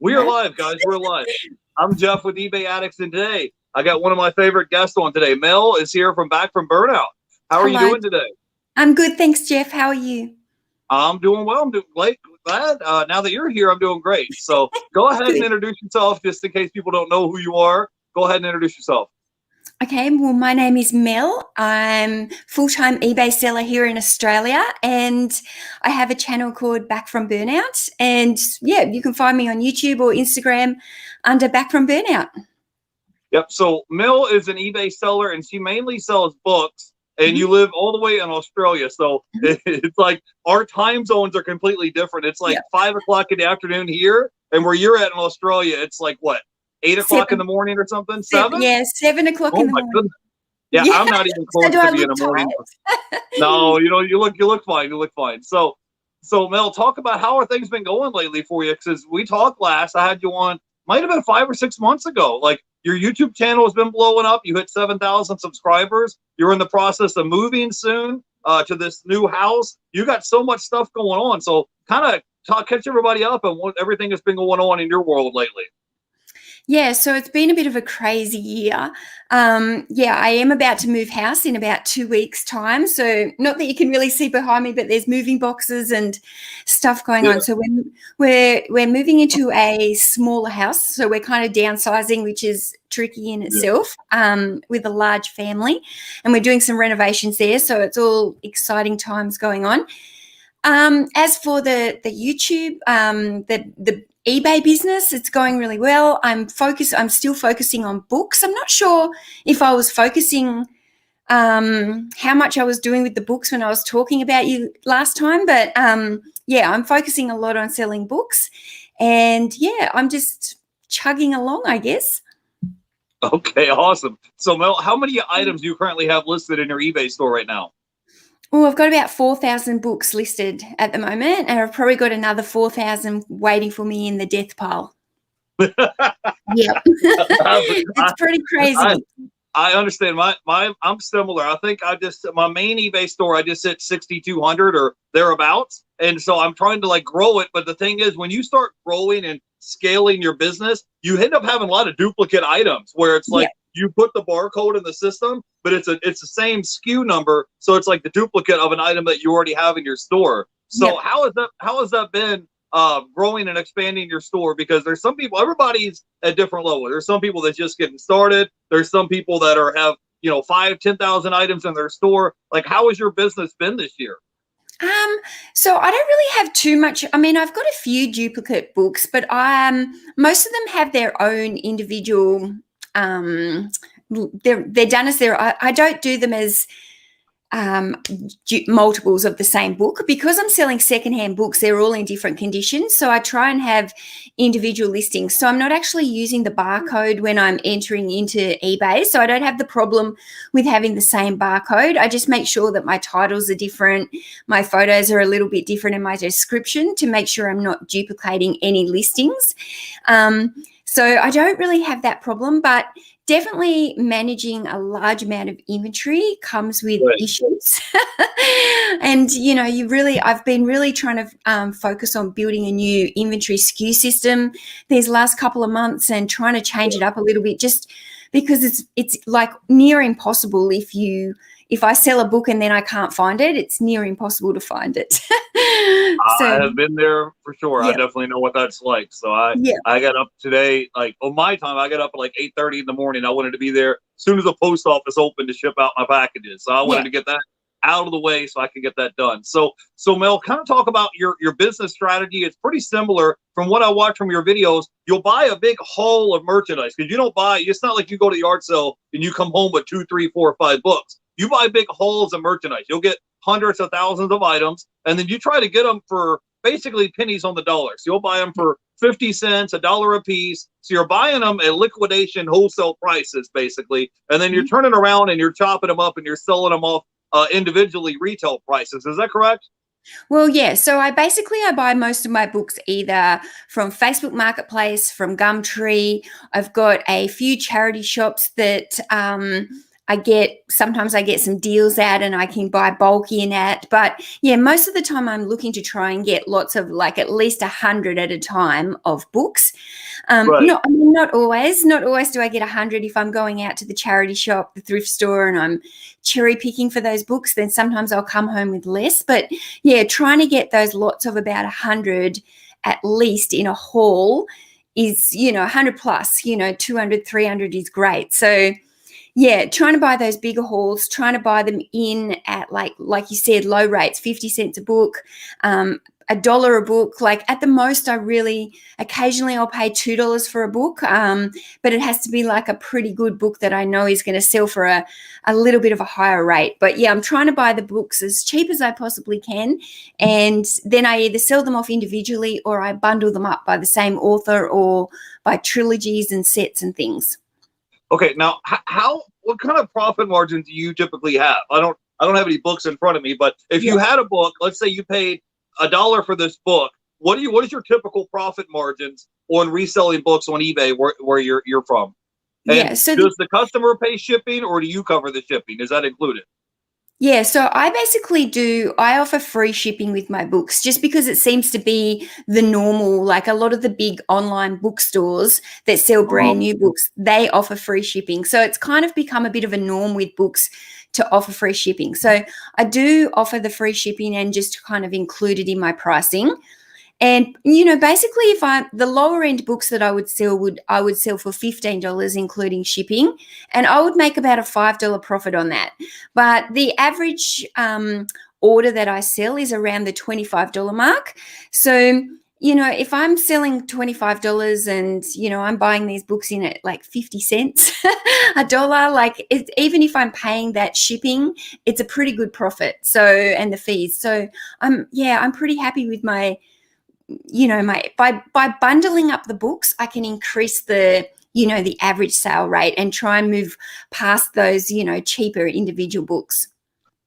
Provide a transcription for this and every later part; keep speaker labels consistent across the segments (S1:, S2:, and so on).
S1: We are live, guys. We're live. I'm Jeff with Ebayaddicts, and today I got one of my favorite guests on today. Mel is here back from Burnout. How are you doing today?
S2: I'm good, thanks, Jeff. How are you?
S1: I'm doing well. I'm doing glad. Now that you're here, I'm doing great. So go ahead and introduce yourself, just in case people don't know who you are. Go ahead and introduce yourself.
S2: Okay, well, my name is Mel. I'm full-time eBay seller here in Australia, and I have a channel called Back from Burnout. And yeah, you can find me on YouTube or Instagram under Back from Burnout.
S1: Yep. So Mel is an eBay seller, and she mainly sells books. And you live all the way in Australia, so it's like our time zones are completely different. It's like 5 o'clock in the afternoon here, and where you're at in Australia, it's like what, 8 o'clock in the morning or something? 7?
S2: Yeah, 7 o'clock in the morning.
S1: Goodness. Yeah, I'm not even close to being in the morning. No, you look fine. You look fine. So Mel, talk about how are things been going lately for you? Because we talked last, I had you on, might have been 5 or 6 months ago. Like, your YouTube channel has been blowing up. You hit 7,000 subscribers. You're in the process of moving soon to this new house. You got so much stuff going on. So kind of catch everybody up on what everything has been going on in your world lately.
S2: Yeah, so it's been a bit of a crazy year. I am about to move house in about 2 weeks' time. So not that you can really see behind me, but there's moving boxes and stuff going on. So we're moving into a smaller house. So we're kind of downsizing, which is tricky in itself, with a large family. And we're doing some renovations there. So it's all exciting times going on. As for the YouTube, the eBay business, it's going really well. I'm still focusing on books. I'm not sure if I was focusing how much I was doing with the books when I was talking about you last time, but I'm focusing a lot on selling books, and I'm just chugging along, I guess.
S1: Okay, awesome. So Mel, how many items do you currently have listed in your eBay store right now?
S2: Well, I've got about 4,000 books listed at the moment, and I've probably got another 4,000 waiting for me in the death pile. Yeah, it's pretty crazy.
S1: I understand. I'm similar. I think my main eBay store, I just hit 6,200 or thereabouts, and so I'm trying to like grow it. But the thing is, when you start growing and scaling your business, you end up having a lot of duplicate items where it's like. You put the barcode in the system, but it's the same SKU number, so it's like the duplicate of an item that you already have in your store. So how has that been growing and expanding your store? Because there's some people, everybody's at different levels. There's some people that's just getting started. There's some people that have 5,000-10,000 items in their store. Like, how has your business been this year?
S2: So I don't really have too much. I mean, I've got a few duplicate books, but most of them have their own individual. They're done as I don't do them as multiples of the same book, because I'm selling secondhand books. They're all in different conditions, so I try and have individual listings. So I'm not actually using the barcode when I'm entering into eBay, so I don't have the problem with having the same barcode. I just make sure that my titles are different, my photos are a little bit different in my description, to make sure I'm not duplicating any listings. So I don't really have that problem, but definitely managing a large amount of inventory comes with issues. And, I've been really trying to focus on building a new inventory SKU system these last couple of months, and trying to change it up a little bit, just because it's like near impossible. If I sell a book and then I can't find it, it's near impossible to find it.
S1: I have been there for sure. I definitely know what that's like. So I got up today, like on my time, I got up at like 8:30 in the morning. I wanted to be there as soon as the post office opened to ship out my packages. So I wanted to get that out of the way so I could get that done. So Mel, kind of talk about your business strategy. It's pretty similar from what I watch from your videos. You'll buy a big haul of merchandise, because you don't buy, it's not like you go to the yard sale and you come home with 2, 3, 4, 5 books. You buy big hauls of merchandise. You'll get hundreds of thousands of items, and then you try to get them for basically pennies on the dollar. So you'll buy them for 50 cents, $1 a piece. So you're buying them at liquidation wholesale prices, basically, and then you're turning around and you're chopping them up and you're selling them off individually retail prices. Is that correct?
S2: Well, yeah. So I buy most of my books either from Facebook Marketplace, from Gumtree. I've got a few charity shops that sometimes I get some deals out and I can buy bulky in that. But yeah, most of the time I'm looking to try and get lots of, like, at least 100 at a time of books.
S1: Right.
S2: Not always do I get 100. If I'm going out to the charity shop, the thrift store, and I'm cherry picking for those books, then sometimes I'll come home with less. But yeah, trying to get those lots of about 100 at least in a haul is, 100 plus, 200, 300 is great. So yeah, trying to buy those bigger hauls, trying to buy them in at like you said, low rates, 50 cents a book, $1 a book. Like at the most, occasionally I'll pay $2 for a book, but it has to be like a pretty good book that I know is going to sell for a little bit of a higher rate. But yeah, I'm trying to buy the books as cheap as I possibly can, and then I either sell them off individually or I bundle them up by the same author or by trilogies and sets and things.
S1: Okay, now what kind of profit margin do you typically have? I don't have any books in front of me, but if you had a book, let's say you paid $1 for this book, what is your typical profit margins on reselling books on eBay where you're from? And does the customer pay shipping, or do you cover the shipping? Is that included?
S2: Yeah, so I offer free shipping with my books, just because it seems to be the normal. Like a lot of the big online bookstores that sell brand new books, they offer free shipping. So it's kind of become a bit of a norm with books to offer free shipping. So I do offer the free shipping and just kind of include it in my pricing. And, basically the lower end books that I would sell for $15, including shipping, and I would make about a $5 profit on that. But the average order that I sell is around the $25 mark. So, if I'm selling $25 and, I'm buying these books in at like 50 cents, $1, like even if I'm paying that shipping, it's a pretty good profit. So, and the fees. So I'm pretty happy with my, by bundling up the books, I can increase the average sale rate and try and move past those, cheaper individual books.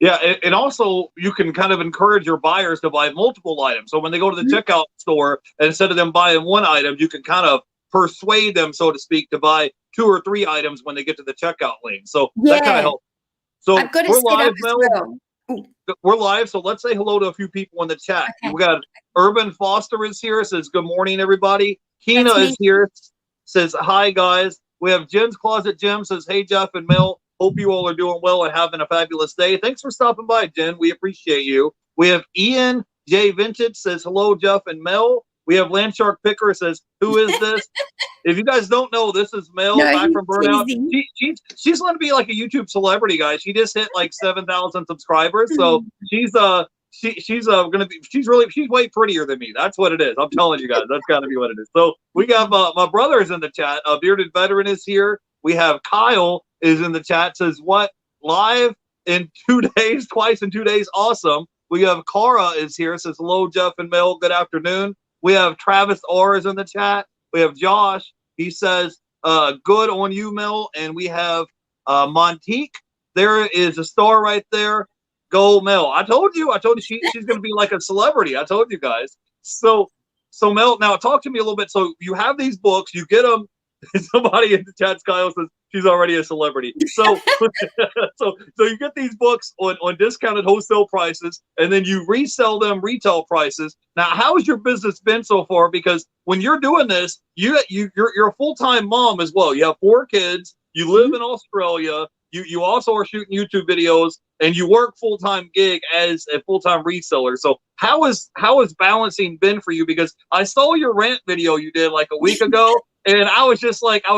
S1: Yeah, and also you can kind of encourage your buyers to buy multiple items. So when they go to the checkout store, instead of them buying one item, you can kind of persuade them, so to speak, to buy 2 or 3 items when they get to the checkout lane. So that kind of helps. So
S2: I've got to set up as well.
S1: We're live, so let's say hello to a few people in the chat. Okay. We got Urban Foster is here, says good morning, everybody. Keena is here, says hi, guys. We have Jen's Closet Jim, says hey, Jeff and Mel. Hope you all are doing well and having a fabulous day. Thanks for stopping by, Jen. We appreciate you. We have Ian J. Vintage, says hello, Jeff and Mel. We have Landshark Picker, says who is this? If you guys don't know, this is Mel back from Burnout. She's going to be like a YouTube celebrity, guys. She just hit like 7,000 subscribers, so she's way prettier than me. That's what it is. I'm telling you guys, that's got to be what it is. So we got my brother's in the chat. A bearded veteran is here. We have Kyle is in the chat. Says what, live in 2 days, twice in 2 days, awesome. We have Cara is here. Says hello, Jeff and Mel. Good afternoon. We have Travis R is in the chat. We have Josh. He says, good on you, Mel. And we have Montique. There is a star right there. Go, Mel. I told you she's going to be like a celebrity. I told you guys. So Mel, now talk to me a little bit. So you have these books, you get them. Somebody in the chat, Kyle, says she's already a celebrity. So, so you get these books on discounted wholesale prices, and then you resell them retail prices. Now, how has your business been so far? Because when you're doing this, you're a full-time mom as well. You have 4 kids. You live in Australia. You also are shooting YouTube videos, and you work full-time gig as a full-time reseller. So how has balancing been for you? Because I saw your rant video you did like a week ago. And I was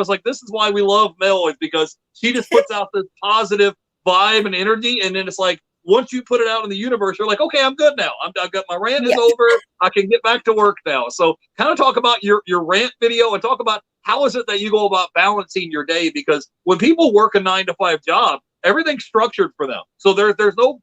S1: like, this is why we love Mel, is because she just puts out this positive vibe and energy. And then it's like, once you put it out in the universe, you're like, okay, I'm good now. I've got my rant is over. I can get back to work now. So kind of talk about your rant video and talk about how is it that you go about balancing your day? Because when people work a 9-to-5 job, everything's structured for them. So there's no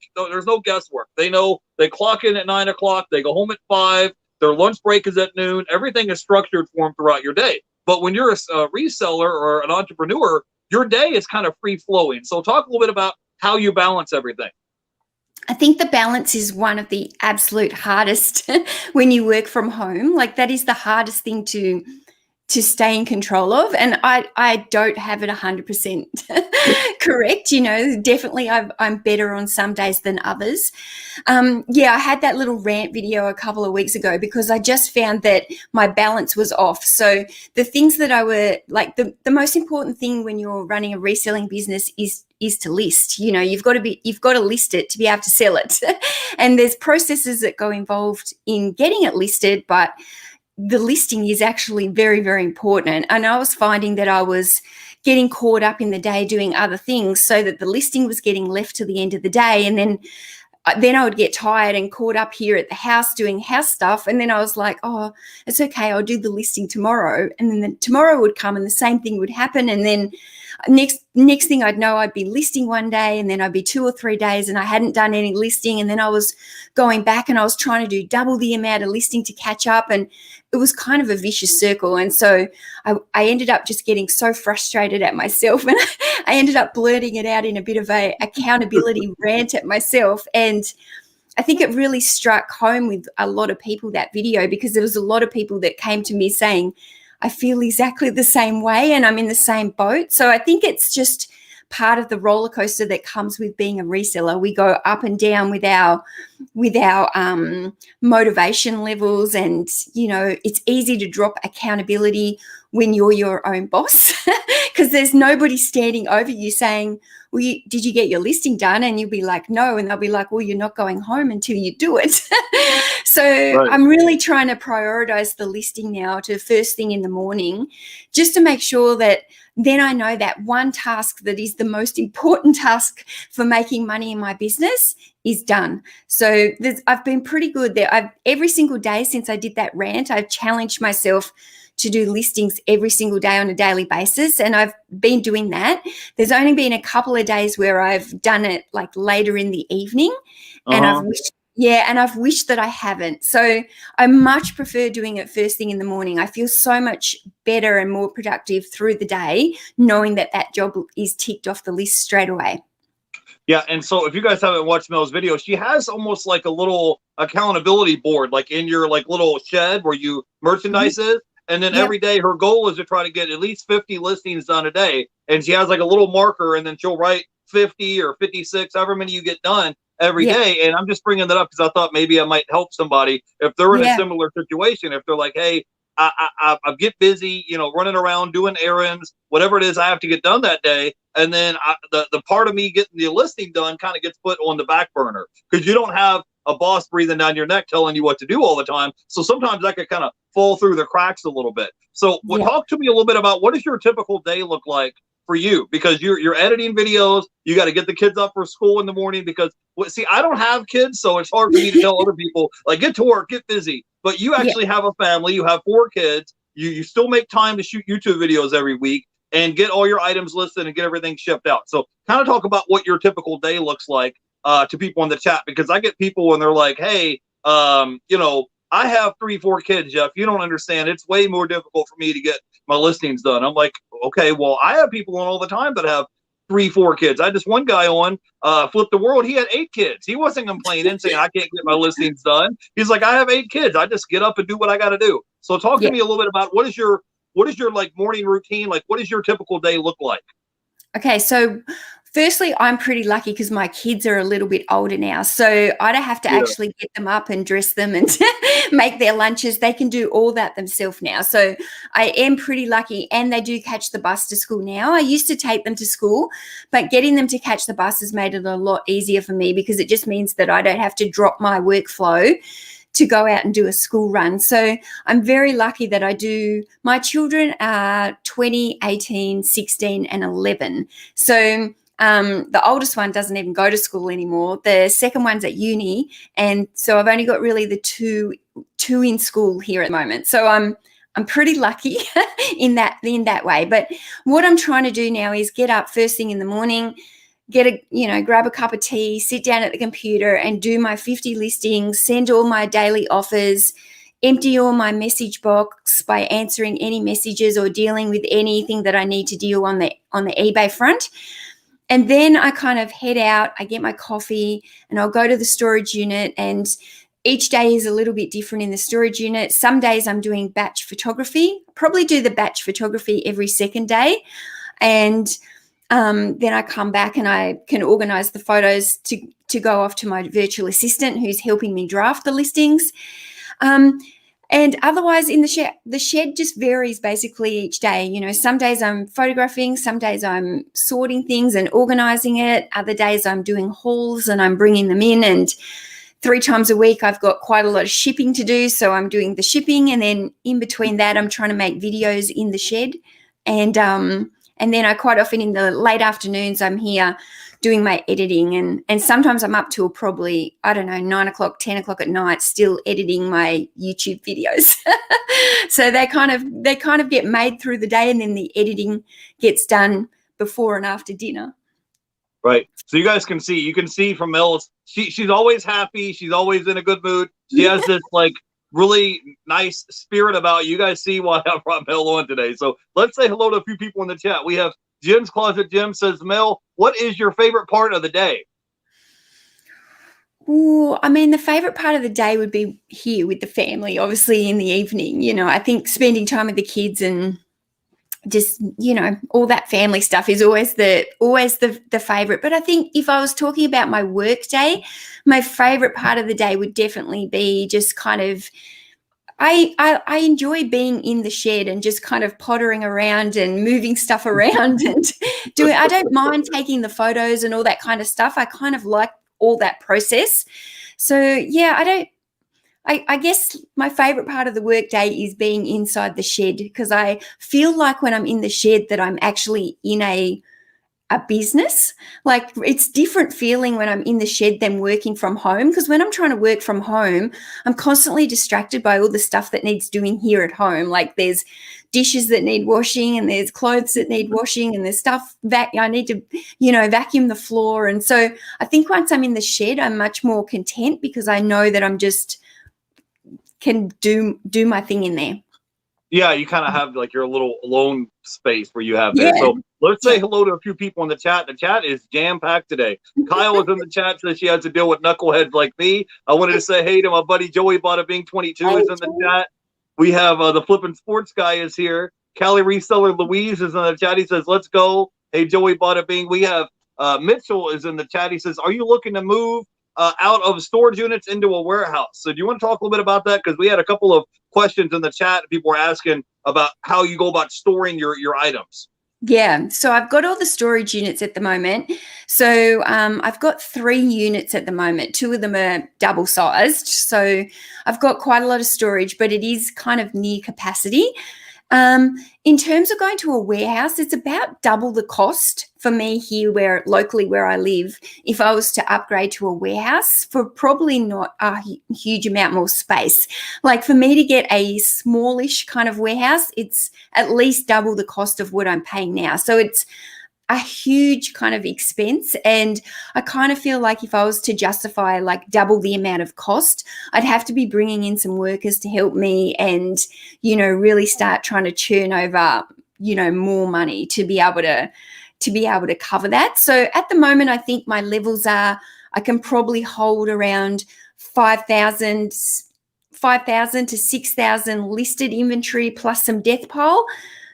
S1: guesswork. They know they clock in at 9 o'clock. They go home at 5. Their lunch break is at noon. Everything is structured for them throughout your day. But when you're a reseller or an entrepreneur, your day is kind of free flowing. So talk a little bit about how you balance everything.
S2: I think the balance is one of the absolute hardest when you work from home. Like that is the hardest thing to to stay in control of. And I don't have it 100% correct. Definitely I'm better on some days than others. I had that little rant video a couple of weeks ago because I just found that my balance was off. So the things that I were like, the most important thing when you're running a reselling business is to list. You've got to list it to be able to sell it. And there's processes that go involved in getting it listed, but the listing is actually very, very important. And I was finding that I was getting caught up in the day doing other things so that the listing was getting left to the end of the day. And then I would get tired and caught up here at the house doing house stuff. And then I was like, oh, it's okay, I'll do the listing tomorrow. And then tomorrow would come and the same thing would happen. And then next thing I'd know, I'd be listing one day and then I'd be 2 or 3 days and I hadn't done any listing. And then I was going back and I was trying to do double the amount of listing to catch up. And it was kind of a vicious circle. And so I ended up just getting so frustrated at myself, and I ended up blurting it out in a bit of a accountability rant at myself. And I think it really struck home with a lot of people, that video, because there was a lot of people that came to me saying, I feel exactly the same way and I'm in the same boat. So I think it's just part of the roller coaster that comes with being a reseller. We go up and down with our motivation levels, and it's easy to drop accountability when you're your own boss because there's nobody standing over you saying, well, did you get your listing done? And you'll be like, no. And they'll be like, well, you're not going home until you do it. So right. I'm really trying to prioritize the listing now to first thing in the morning, just to make sure that then I know that one task that is the most important task for making money in my business is done. So I've been pretty good there. Every single day since I did that rant, I've challenged myself to do listings every single day on a daily basis. And I've been doing that. There's only been a couple of days where I've done it like later in the evening. And I've wished that I haven't. So I much prefer doing it first thing in the morning. I feel so much better and more productive through the day, knowing that job is ticked off the list straight away.
S1: Yeah, and so if you guys haven't watched Mel's video, she has almost like a little accountability board, like in your like little shed where you merchandise it. And then every day her goal is to try to get at least 50 listings done a day. And she has like a little marker, and then she'll write 50 or 56, however many you get done every day. And I'm just bringing that up because I thought maybe I might help somebody if they're in a similar situation. If they're like, hey, I get busy, running around doing errands, whatever it is I have to get done that day. And then the part of me getting the listing done kind of gets put on the back burner because you don't have a boss breathing down your neck telling you what to do all the time. So sometimes that could kind of fall through the cracks a little bit. So talk to me a little bit about what does your typical day look like for you? Because you're editing videos, you got to get the kids up for school in the morning because I don't have kids, so it's hard for me to tell other people like get to work, get busy. But you actually have a family, you have 4 kids, you still make time to shoot YouTube videos every week and get all your items listed and get everything shipped out. So kind of talk about what your typical day looks like to people in the chat, because I get people when they're like, hey, I have 3-4 kids, Jeff. You don't understand. It's way more difficult for me to get my listings done. I'm like, okay, well, I have people on all the time that have 3-4 kids. I had this one guy on Flip the World. He had 8 kids. He wasn't complaining, saying I can't get my listings done. He's like, I have 8 kids. I just get up and do what I got to do. So talk to me a little bit about what is your like morning routine? Like, what does your typical day look like?
S2: Okay, so firstly, I'm pretty lucky because my kids are a little bit older now. So I don't have to actually get them up and dress them and make their lunches. They can do all that themselves now. So I am pretty lucky, and they do catch the bus to school now. I used to take them to school, but getting them to catch the bus has made it a lot easier for me because it just means that I don't have to drop my workflow to go out and do a school run. So I'm very lucky that my children are 20, 18, 16, and 11. So the oldest one doesn't even go to school anymore. The second one's at uni. And so I've only got really the two in school here at the moment. So I'm pretty lucky in that way. But what I'm trying to do now is get up first thing in the morning, grab a cup of tea, sit down at the computer and do my 50 listings, send all my daily offers, empty all my message box by answering any messages or dealing with anything that I need to deal on the eBay front. And then I kind of head out, I get my coffee, and I'll go to the storage unit and each day is a little bit different in the storage unit. Some days I'm doing batch photography. Probably do the batch photography every second day. And then I come back and I can organize the photos to go off to my virtual assistant who's helping me draft the listings. And otherwise in the shed just varies basically each day. You know, some days I'm photographing, some days I'm sorting things and organizing it. Other days I'm doing hauls and I'm bringing them in, and 3 times a week I've got quite a lot of shipping to do. So I'm doing the shipping, and then in between that I'm trying to make videos in the shed. And then I quite often in the late afternoons I'm here doing my editing, and sometimes I'm up till probably, I don't know, 9 o'clock, 10 o'clock at night still editing my YouTube videos. So they kind of get made through the day, and then the editing gets done before and after dinner.
S1: Right. So you guys can see from Mel, she's always happy. She's always in a good mood. She has this like really nice spirit about you. You guys see why I brought Mel on today. So let's say hello to a few people in the chat. We have Jim's Closet. Jim says, Mel, what is your favorite part of the day?
S2: Ooh, I mean, the favorite part of the day would be here with the family, obviously in the evening. You know, I think spending time with the kids and just, you know, all that family stuff is always the favorite. But I think if I was talking about my work day, my favorite part of the day would definitely be just kind of, I enjoy being in the shed and just kind of pottering around and moving stuff around and doing. I don't mind taking the photos and all that kind of stuff. I kind of like all that process. So yeah, I guess my favorite part of the workday is being inside the shed, because I feel like when I'm in the shed that I'm actually in a business. Like, it's different feeling when I'm in the shed than working from home, because when I'm trying to work from home, I'm constantly distracted by all the stuff that needs doing here at home. Like, there's dishes that need washing, and there's clothes that need washing, and there's stuff that I need to, you know, vacuum the floor. And so I think once I'm in the shed, I'm much more content, because I know that I'm just can do my thing in there.
S1: Yeah, you kind of have like your little alone space where you have there. So let's say hello to a few people in the chat. The chat is jam-packed today. Kyle was in the chat, says she has to deal with knuckleheads like me. I wanted to say hey to my buddy Joey Bada Bing 22 is in the chat. We have the Flippin' Sports guy is here. Cali Reseller Louise is in the chat. He says, let's go. Hey, Joey Bada Bing. We have Mitchell is in the chat. He says, are you looking to move out of storage units into a warehouse? So do you want to talk a little bit about that? Because we had a couple of questions in the chat. People were asking about how you go about storing your items.
S2: Yeah, so I've got all the storage units at the moment. So I've got 3 units at the moment. 2 of them are double sized. So I've got quite a lot of storage, but it is kind of near capacity. In terms of going to a warehouse, it's about double the cost for me here locally where I live if I was to upgrade to a warehouse, for probably not a huge amount more space. Like, for me to get a smallish kind of warehouse, it's at least double the cost of what I'm paying now. So it's a huge kind of expense, and I kind of feel like if I was to justify like double the amount of cost, I'd have to be bringing in some workers to help me and, you know, really start trying to churn over, you know, more money to be able to cover that. So at the moment, I think my levels are, I can probably hold around 5,000 to 6,000 listed inventory plus some death pile.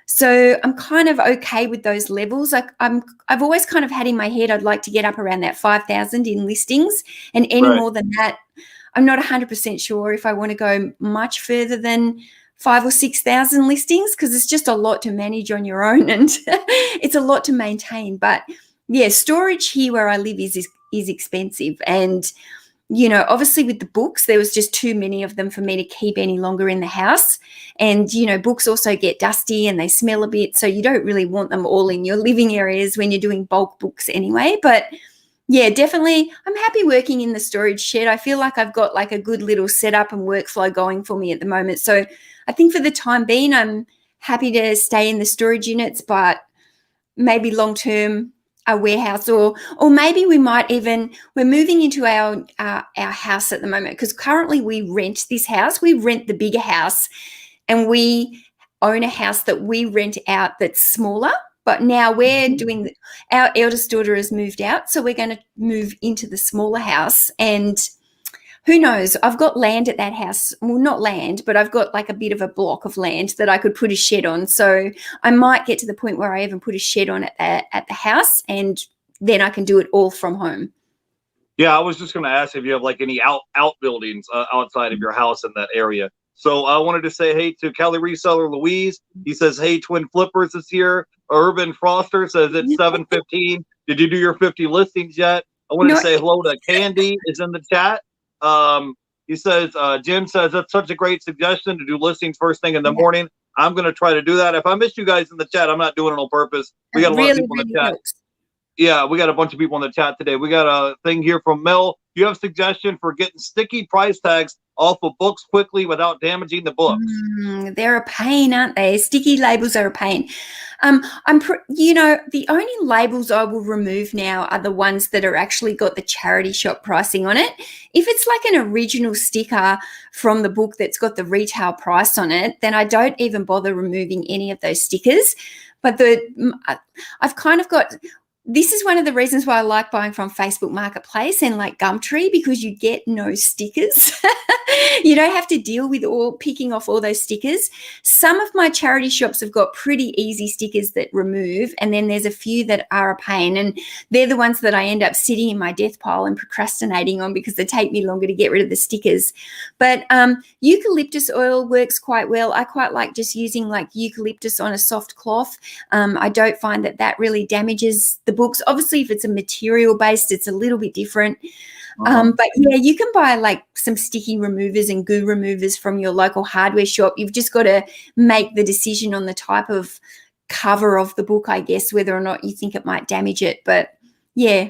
S2: So I'm kind of okay with those levels. I've always kind of had in my head I'd like to get up around that 5,000 in listings, and any more than that, I'm not 100% sure if I want to go much further than 5,000 or 6,000 listings, because it's just a lot to manage on your own, and it's a lot to maintain. But yeah, storage here where I live is expensive, and you know, obviously with the books, there was just too many of them for me to keep any longer in the house. And, you know, books also get dusty and they smell a bit. So you don't really want them all in your living areas when you're doing bulk books anyway. But yeah, definitely, I'm happy working in the storage shed. I feel like I've got like a good little setup and workflow going for me at the moment. So I think for the time being, I'm happy to stay in the storage units, but maybe long term, a warehouse, or maybe we might even, we're moving into our house at the moment, because currently we rent this house. We rent the bigger house, and we own a house that we rent out that's smaller. But now we're doing, our eldest daughter has moved out, so we're going to move into the smaller house, and who knows? I've got land at that house. Well, not land, but I've got like a bit of a block of land that I could put a shed on. So I might get to the point where I even put a shed on at the house, and then I can do it all from home.
S1: Yeah, I was just going to ask if you have like any outbuildings outside of your house in that area. So I wanted to say hey to Cali Reseller Louise. He says, hey, Twin Flippers is here. Urban Froster says it's 7:15. Did you do your 50 listings yet? I wanted to say hello to Candy is in the chat. He says, Jim says that's such a great suggestion to do listings first thing in the morning. I'm going to try to do that. If I missed you guys in the chat, I'm not doing it on purpose. We got a lot of people in the chat. Helps. Yeah, we got a bunch of people in the chat today. We got a thing here from Mel. Do you have a suggestion for getting sticky price tags off of books quickly without damaging the books?
S2: They're a pain, aren't they? Sticky labels are a pain. The only labels I will remove now are the ones that are actually got the charity shop pricing on it. If it's like an original sticker from the book that's got the retail price on it, then I don't even bother removing any of those stickers. But I've kind of got... This is one of the reasons why I like buying from Facebook Marketplace and like Gumtree, because you get no stickers. You don't have to deal with picking off all those stickers. Some of my charity shops have got pretty easy stickers that remove, and then there's a few that are a pain, and they're the ones that I end up sitting in my death pile and procrastinating on because they take me longer to get rid of the stickers. But eucalyptus oil works quite well. I quite like just using like eucalyptus on a soft cloth. I don't find that really damages the books. Obviously, if it's a material based, it's a little bit different. But yeah, you can buy like some sticky removers and goo removers from your local hardware shop. You've just got to make the decision on the type of cover of the book, I guess, whether or not you think it might damage it. But yeah,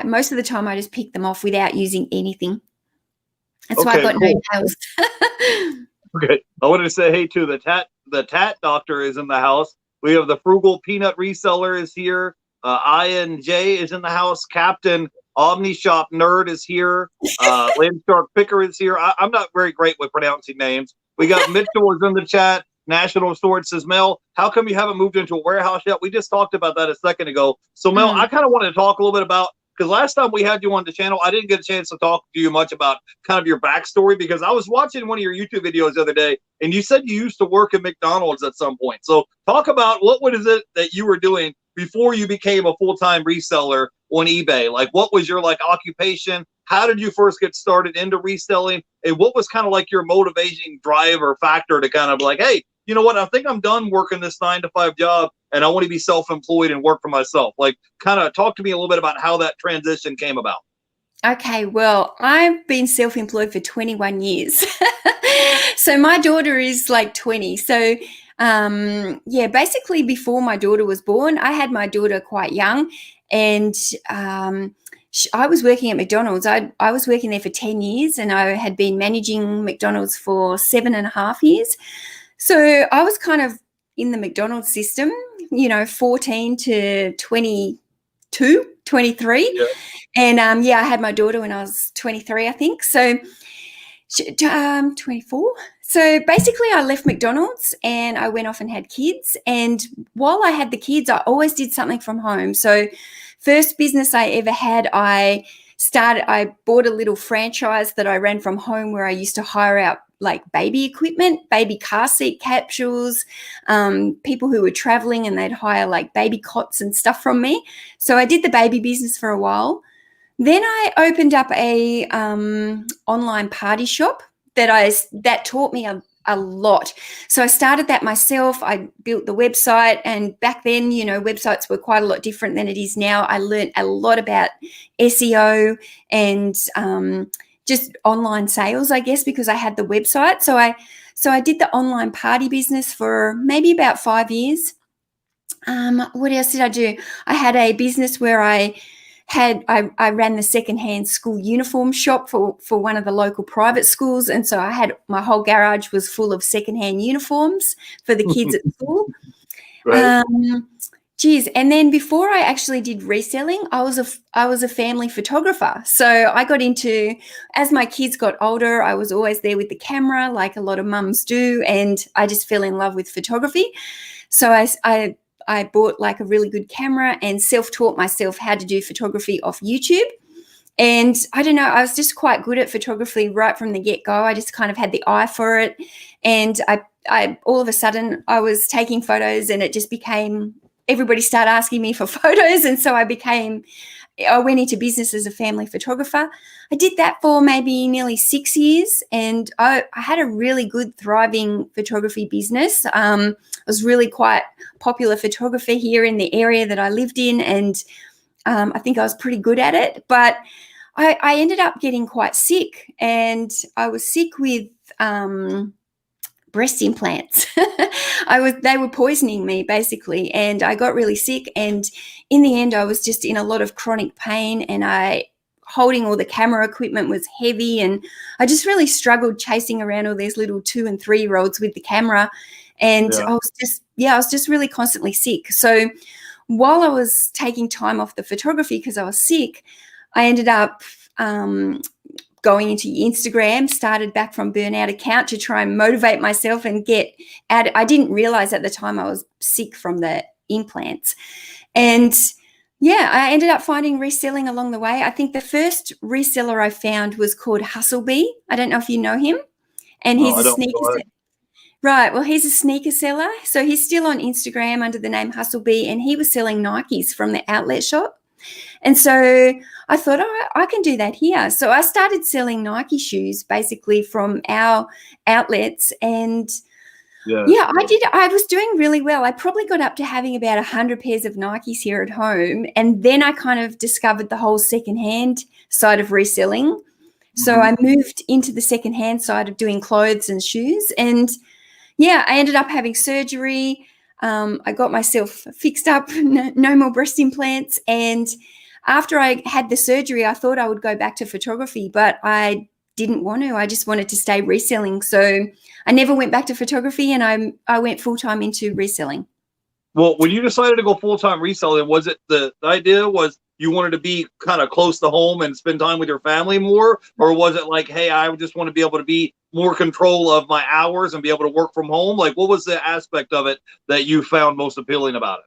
S2: most of the time I just pick them off without using anything. That's why I've got no nails.
S1: Okay. I wanted to say hey to the tat doctor is in the house. We have the Frugal Peanut Reseller is here. INJ is in the house. Captain Omni Shop Nerd is here. Landshark Picker is here. I'm not very great with pronouncing names. We got Mitchell is in the chat. National Storage says, Mel, how come you haven't moved into a warehouse yet? We just talked about that a second ago. So, Mel, I kind of wanted to talk a little bit about, because last time we had you on the channel, I didn't get a chance to talk to you much about kind of your backstory, because I was watching one of your YouTube videos the other day, and you said you used to work at McDonald's at some point. So talk about what is it that you were doing before you became a full-time reseller on eBay? Like, what was your like occupation? How did you first get started into reselling? And what was kind of like your motivating drive or factor to kind of like, hey, you know what? I think I'm done working this 9-to-5 job and I want to be self-employed and work for myself. Like, kind of talk to me a little bit about how that transition came about.
S2: Okay, well, I've been self-employed for 21 years. So my daughter is like 20. So basically before my daughter was born, I had my daughter quite young, and I was working at McDonald's. I was working there for 10 years, and I had been managing McDonald's for 7.5 years. So I was kind of in the McDonald's system, 14 to 22, 23. Yeah. And I had my daughter when I was 23, I think. So 24. So basically I left McDonald's and I went off and had kids. And while I had the kids, I always did something from home. So first business I ever had, I bought a little franchise that I ran from home, where I used to hire out like baby equipment, baby car seat capsules, people who were traveling, and they'd hire like baby cots and stuff from me. So I did the baby business for a while. Then I opened up a online party shop that taught me a lot. So I started that myself. I built the website, and back then, websites were quite a lot different than it is now. I learned a lot about SEO and just online sales, I guess, because I had the website. So I did the online party business for maybe about 5 years. What else did I do? I had a business where I ran the secondhand school uniform shop for one of the local private schools. And so my whole garage was full of secondhand uniforms for the kids at school. Right. And then before I actually did reselling, I was a family photographer. So I got into, as my kids got older, I was always there with the camera, like a lot of mums do. And I just fell in love with photography. So I bought like a really good camera and self-taught myself how to do photography off YouTube. And I don't know, I was just quite good at photography right from the get-go. I just kind of had the eye for it. And I all of a sudden I was taking photos, and it just became, everybody started asking me for photos. And so I went into business as a family photographer. I did that for maybe nearly 6 years, and I had a really good, thriving photography business. I was really quite popular photographer here in the area that I lived in, and I think I was pretty good at it. But I ended up getting quite sick, and I was sick with breast implants. They were poisoning me basically, and I got really sick, and in the end I was just in a lot of chronic pain, and holding all the camera equipment was heavy, and I just really struggled chasing around all these little 2 and 3 year olds with the camera, and I was just really constantly sick. So while I was taking time off the photography because I was sick, I ended up going into Instagram, started back from Burnout account to try and motivate myself and get out. I didn't realize at the time I was sick from the implants. And yeah, I ended up finding reselling along the way. I think the first reseller I found was called Hustlebee. I don't know if you know him. And he's a sneaker seller. Right. Well, he's a sneaker seller. So he's still on Instagram under the name Hustlebee, and he was selling Nikes from the outlet shop. And so I thought, I can do that here. So I started selling Nike shoes basically from our outlets. And I was doing really well. I probably got up to having about 100 pairs of Nikes here at home. And then I kind of discovered the whole secondhand side of reselling. So I moved into the secondhand side of doing clothes and shoes. And yeah, I ended up having surgery. I got myself fixed up, no more breast implants. And after I had the surgery, I thought I would go back to photography, but I didn't want to. I just wanted to stay reselling. So I never went back to photography, and I went full-time into reselling.
S1: Well, when you decided to go full-time reselling, was it the idea was you wanted to be kind of close to home and spend time with your family more? Or was it like, hey, I just want to be able to be more control of my hours and be able to work from home? Like, what was the aspect of it that you found most appealing about it?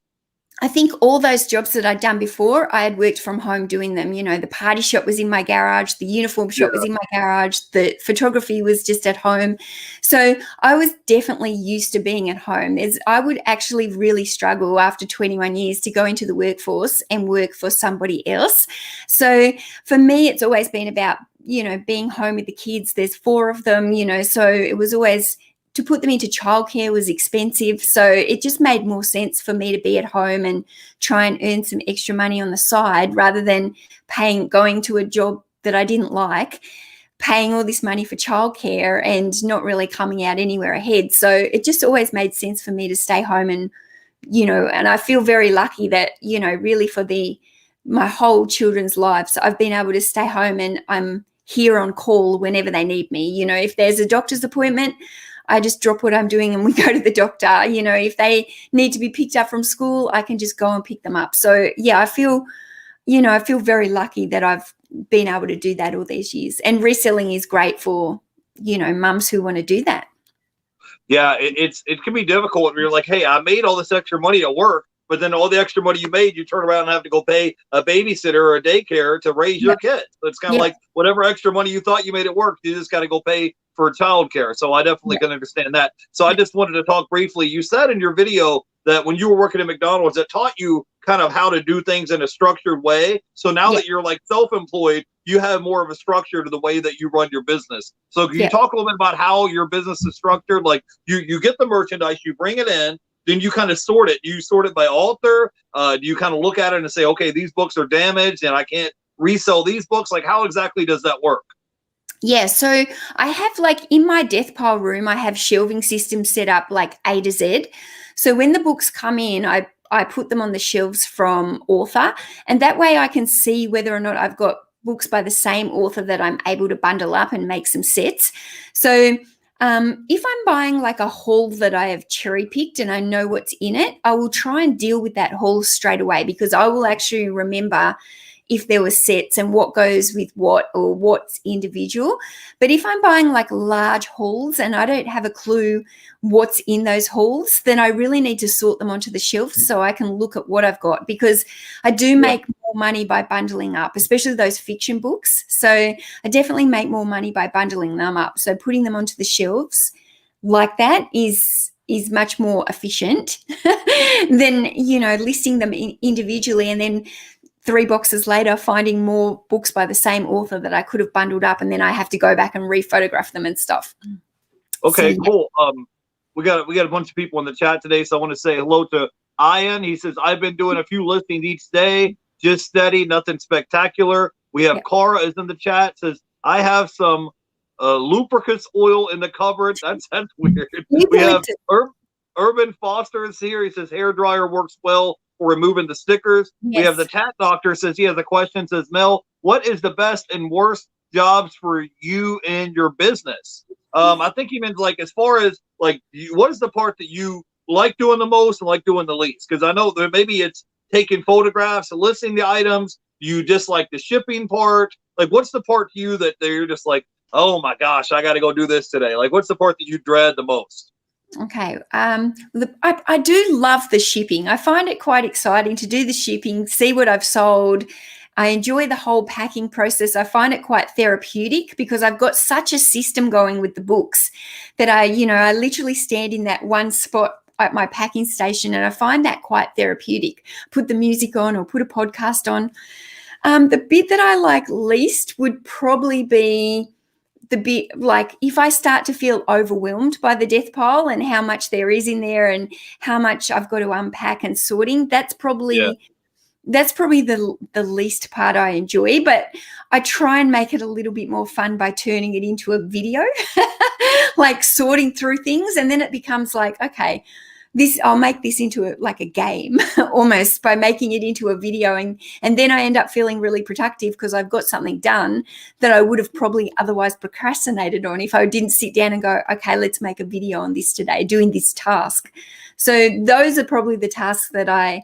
S2: I think all those jobs that I'd done before, I had worked from home doing them. You know, the party shop was in my garage, the uniform shop was in my garage, the photography was just at home. So I was definitely used to being at home. I would actually really struggle after 21 years to go into the workforce and work for somebody else. So for me, it's always been about, you know, being home with the kids. There's 4 of them, you know, so it was always, to put them into childcare was expensive. So it just made more sense for me to be at home and try and earn some extra money on the side rather than going to a job that I didn't like, paying all this money for childcare and not really coming out anywhere ahead. So it just always made sense for me to stay home. And, you know, and I feel very lucky that, you know, really for my whole children's lives, I've been able to stay home and I'm here on call whenever they need me. You know, if there's a doctor's appointment, I just drop what I'm doing and we go to the doctor. You know, if they need to be picked up from school, I can just go and pick them up. So yeah, I feel very lucky that I've been able to do that all these years. And reselling is great for, you know, mums who want to do that.
S1: Yeah, it can be difficult when you're like, hey, I made all this extra money at work, but then all the extra money you made, you turn around and have to go pay a babysitter or a daycare to raise your kids. So it's kind of like whatever extra money you thought you made at work, you just got to go pay for childcare. So I definitely can understand that. So I just wanted to talk briefly. You said in your video that when you were working at McDonald's, it taught you kind of how to do things in a structured way. So now that you're like self-employed, you have more of a structure to the way that you run your business. So can you talk a little bit about how your business is structured? Like you get the merchandise, you bring it in, then you kind of sort it. You sort it by author. Do you kind of look at it and say, okay, these books are damaged and I can't resell these books? Like how exactly does that work?
S2: Yeah, so I have like in my death pile room, I have shelving systems set up like A to Z. So when the books come in, I put them on the shelves from author, and that way I can see whether or not I've got books by the same author that I'm able to bundle up and make some sets. So if I'm buying like a haul that I have cherry picked and I know what's in it, I will try and deal with that haul straight away because I will actually remember if there were sets and what goes with what or what's individual. But if I'm buying like large hauls and I don't have a clue what's in those hauls, then I really need to sort them onto the shelf so I can look at what I've got, because I do make more money by bundling up, especially those fiction books. So I definitely make more money by bundling them up. So putting them onto the shelves like that is much more efficient than, listing them individually and then 3 boxes later finding more books by the same author that I could have bundled up, and then I have to go back and re-photograph them and stuff.
S1: Okay, so, cool. We got a bunch of people in the chat today, so I want to say hello to Ian. He says, I've been doing a few listings each day, just steady, nothing spectacular. We have Cara is in the chat, says, I have some lubricants oil in the cupboard. That's weird. We have Urban Foster is here. He says hair dryer works well for removing the stickers. We have the Tat Doctor says he has a question. Says, Mel, what is the best and worst jobs for you in your business? I think he meant like as far as like what is the part that you like doing the most and like doing the least? Because I know that maybe it's taking photographs and listing the items. You just like the shipping part. Like, what's the part to you that you're just like, oh my gosh, I got to go do this today? Like, what's the part that you dread the most?
S2: Okay. I do love the shipping. I find it quite exciting to do the shipping, see what I've sold. I enjoy the whole packing process. I find it quite therapeutic because I've got such a system going with the books that I literally stand in that one spot at my packing station, and I find that quite therapeutic. Put the music on or put a podcast on. The bit that I like least would probably be the bit like if I start to feel overwhelmed by the death pile and how much there is in there and how much I've got to unpack and sorting. That's probably the least part I enjoy, but I try and make it a little bit more fun by turning it into a video, like sorting through things. And then it becomes like, okay, I'll make this into a game almost by making it into a video. And then I end up feeling really productive because I've got something done that I would have probably otherwise procrastinated on if I didn't sit down and go, okay, let's make a video on this today, doing this task. So those are probably the tasks that I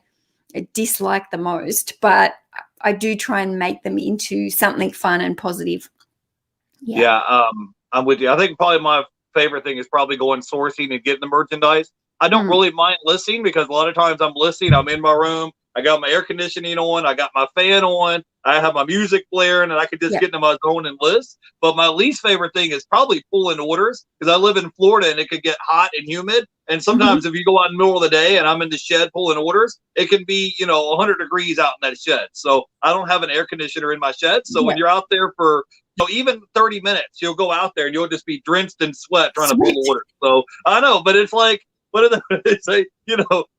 S2: dislike the most, but I do try and make them into something fun and positive.
S1: I'm with you. I think probably my favorite thing is probably going sourcing and getting the merchandise. I don't really mind listing because a lot of times I'm listing, I'm in my room, I got my air conditioning on, I got my fan on, I have my music blaring, and I could just get into my zone and list. But my least favorite thing is probably pulling orders because I live in Florida and it could get hot and humid. And sometimes if you go out in the middle of the day and I'm in the shed pulling orders, it can be, 100 degrees out in that shed. So I don't have an air conditioner in my shed. So when you're out there for even 30 minutes, you'll go out there and you'll just be drenched in sweat trying to pull orders. So I know, but it's like, it's like,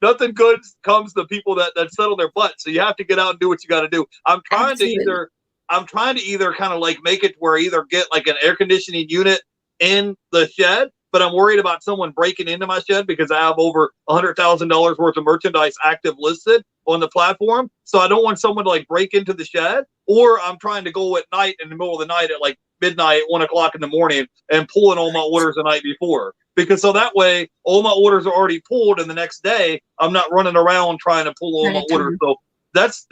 S1: nothing good comes to people that settle their butt. So you have to get out and do what you got to do. I'm trying to either kind of like make it where either get like an air conditioning unit in the shed, but I'm worried about someone breaking into my shed because I have over $100,000 worth of merchandise active listed on the platform. So I don't want someone to like break into the shed, or I'm trying to go at night in the middle of the night at like midnight, 1 o'clock in the morning and pulling all my orders the night before. Because so that way all my orders are already pulled, and the next day I'm not running around trying to pull all my orders. So that's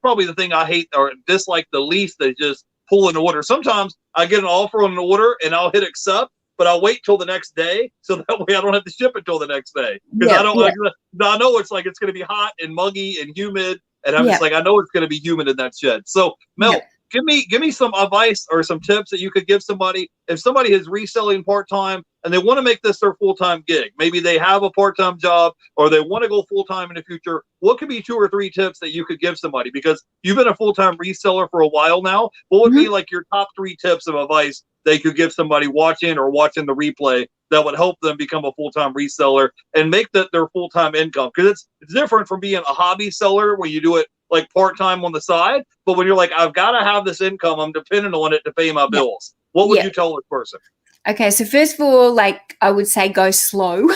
S1: probably the thing I hate or dislike the least, is just pulling the order. Sometimes I get an offer on an order and I'll hit accept, but I'll wait till the next day so that way I don't have to ship it till the next day. Because I know it's like it's going to be hot and muggy and humid, and I'm just like, I know it's going to be humid in that shed. So Mel, give me some advice or some tips that you could give somebody if somebody is reselling part-time and they want to make this their full-time gig. Maybe they have a part-time job or they want to go full-time in the future. What could be 2 or 3 tips that you could give somebody? Because you've been a full-time reseller for a while now. What would be like your top 3 tips of advice they could give somebody watching the replay that would help them become a full-time reseller and make that their full-time income? Because it's different from being a hobby seller where you do it like part-time on the side. But when you're like, I've got to have this income, I'm dependent on it to pay my bills. What would you tell this person?
S2: Okay, so first of all, like I would say go slow.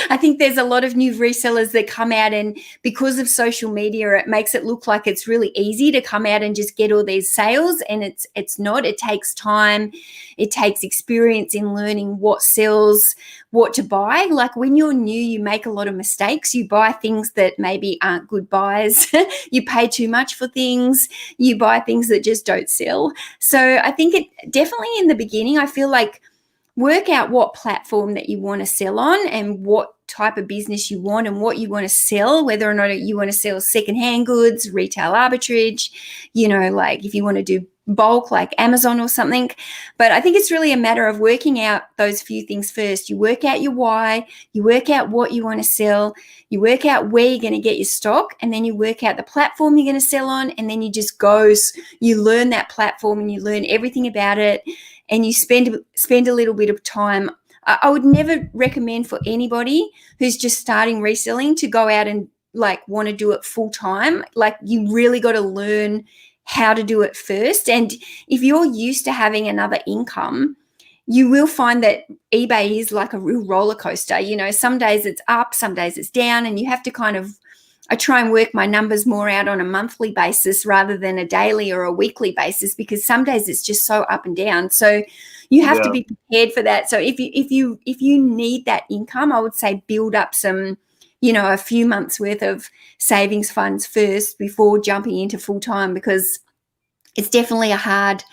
S2: I think there's a lot of new resellers that come out, and because of social media, it makes it look like it's really easy to come out and just get all these sales, and it's not. It takes time. It takes experience in learning what sells, what to buy. Like when you're new, you make a lot of mistakes. You buy things that maybe aren't good buys. You pay too much for things. You buy things that just don't sell. So I think it definitely in the beginning, I feel like work out what platform that you want to sell on and what type of business you want and what you want to sell, whether or not you want to sell secondhand goods, retail arbitrage, like if you want to do bulk like Amazon or something. But I think it's really a matter of working out those few things first. You work out your why, you work out what you want to sell, you work out where you're going to get your stock, and then you work out the platform you're going to sell on, and then you just you learn that platform and you learn everything about it, and you spend a little bit of time. I would never recommend for anybody who's just starting reselling to go out and like want to do it full time. Like you really got to learn how to do it first. And if you're used to having another income, you will find that eBay is like a real roller coaster. Some days it's up, some days it's down, and you have to I try and work my numbers more out on a monthly basis rather than a daily or a weekly basis, because some days it's just so up and down. So you have to be prepared for that. So if you need that income, I would say build up some, a few months worth of savings funds first before jumping into full time, because it's definitely a hard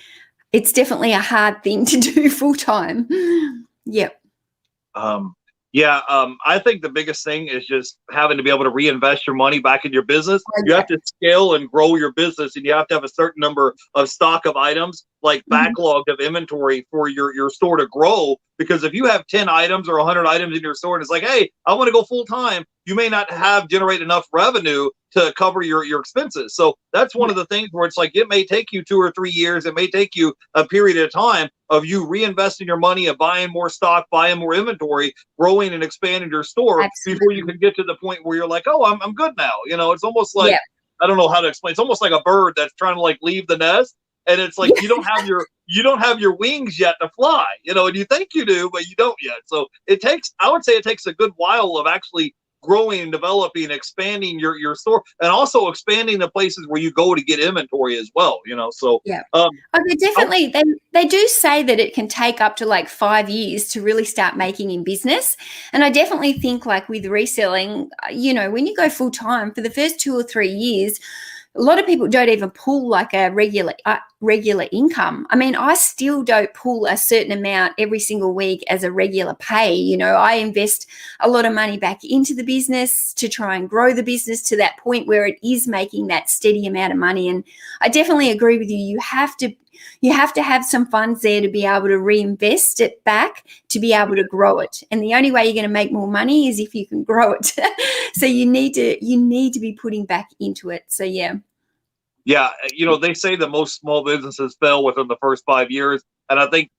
S2: thing to do full time. Yep.
S1: I think the biggest thing is just having to be able to reinvest your money back in your business. You have to scale and grow your business, and you have to have a certain number of stock of items, like backlog of inventory for your store to grow. Because if you have 10 items or 100 items in your store and it's like, hey, I want to go full time, you may not generate enough revenue to cover your expenses. So that's one of the things where it's like, it may take you 2 or 3 years. It may take you a period of time of you reinvesting your money and buying more stock, buying more inventory, growing and expanding your store before you can get to the point where you're like, oh, I'm good now. It's almost like, I don't know how to explain. It's almost like a bird that's trying to like leave the nest. And it's like, you don't have your wings yet to fly, and you think you do, but you don't yet. So I would say it takes a good while of actually growing, developing, expanding your store, and also expanding the places where you go to get inventory as well, so
S2: they definitely they do say that it can take up to like 5 years to really start making in business. And I definitely think like with reselling, when you go full time for the first 2 or 3 years, a lot of people don't even pull like a regular income. I mean, I still don't pull a certain amount every single week as a regular pay. I invest a lot of money back into the business to try and grow the business to that point where it is making that steady amount of money. And I definitely agree with you. You have to have some funds there to be able to reinvest it back to be able to grow it. And the only way you're going to make more money is if you can grow it. So you need to be putting back into it. So yeah.
S1: Yeah, they say that most small businesses fail within the first 5 years, and I think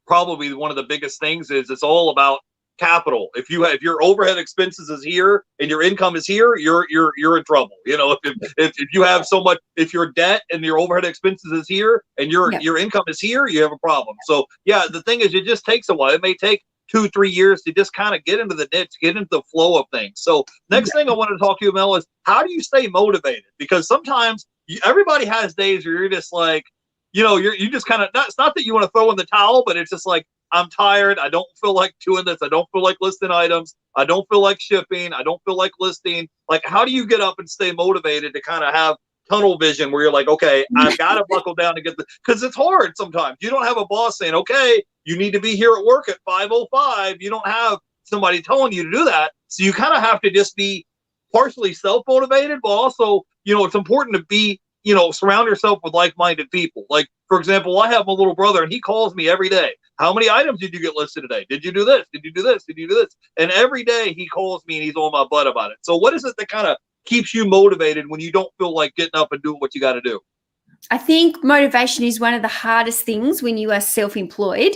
S1: probably one of the biggest things is it's all about capital. If your overhead expenses is here and your income is here, you're in trouble. If you have so much, if your debt and your overhead expenses is here and your income is here, you have a problem. So yeah, the thing is, it just takes a while. It may take 2-3 years to just kind of get into the niche, get into the flow of things. So next thing I wanted to talk to you, Mel, is how do you stay motivated? Because sometimes everybody has days where you're just like, you just kind of, it's not that you want to throw in the towel, but it's just like, I'm tired. I don't feel like doing this. I don't feel like listing items. I don't feel like shipping. I don't feel like listing. Like, how do you get up and stay motivated to kind of have tunnel vision where you're like, okay, I've got to buckle down to get because it's hard sometimes. You don't have a boss saying, okay, you need to be here at work at 5:05. You don't have somebody telling you to do that. So you kind of have to just be partially self-motivated, but also, it's important to be, surround yourself with like-minded people. Like, for example, I have my little brother and he calls me every day. How many items did you get listed today? Did you do this? Did you do this? Did you do this? And every day he calls me and he's on my butt about it. So what is it that kind of keeps you motivated when you don't feel like getting up and doing what you got to do?
S2: I think motivation is one of the hardest things when you are self-employed.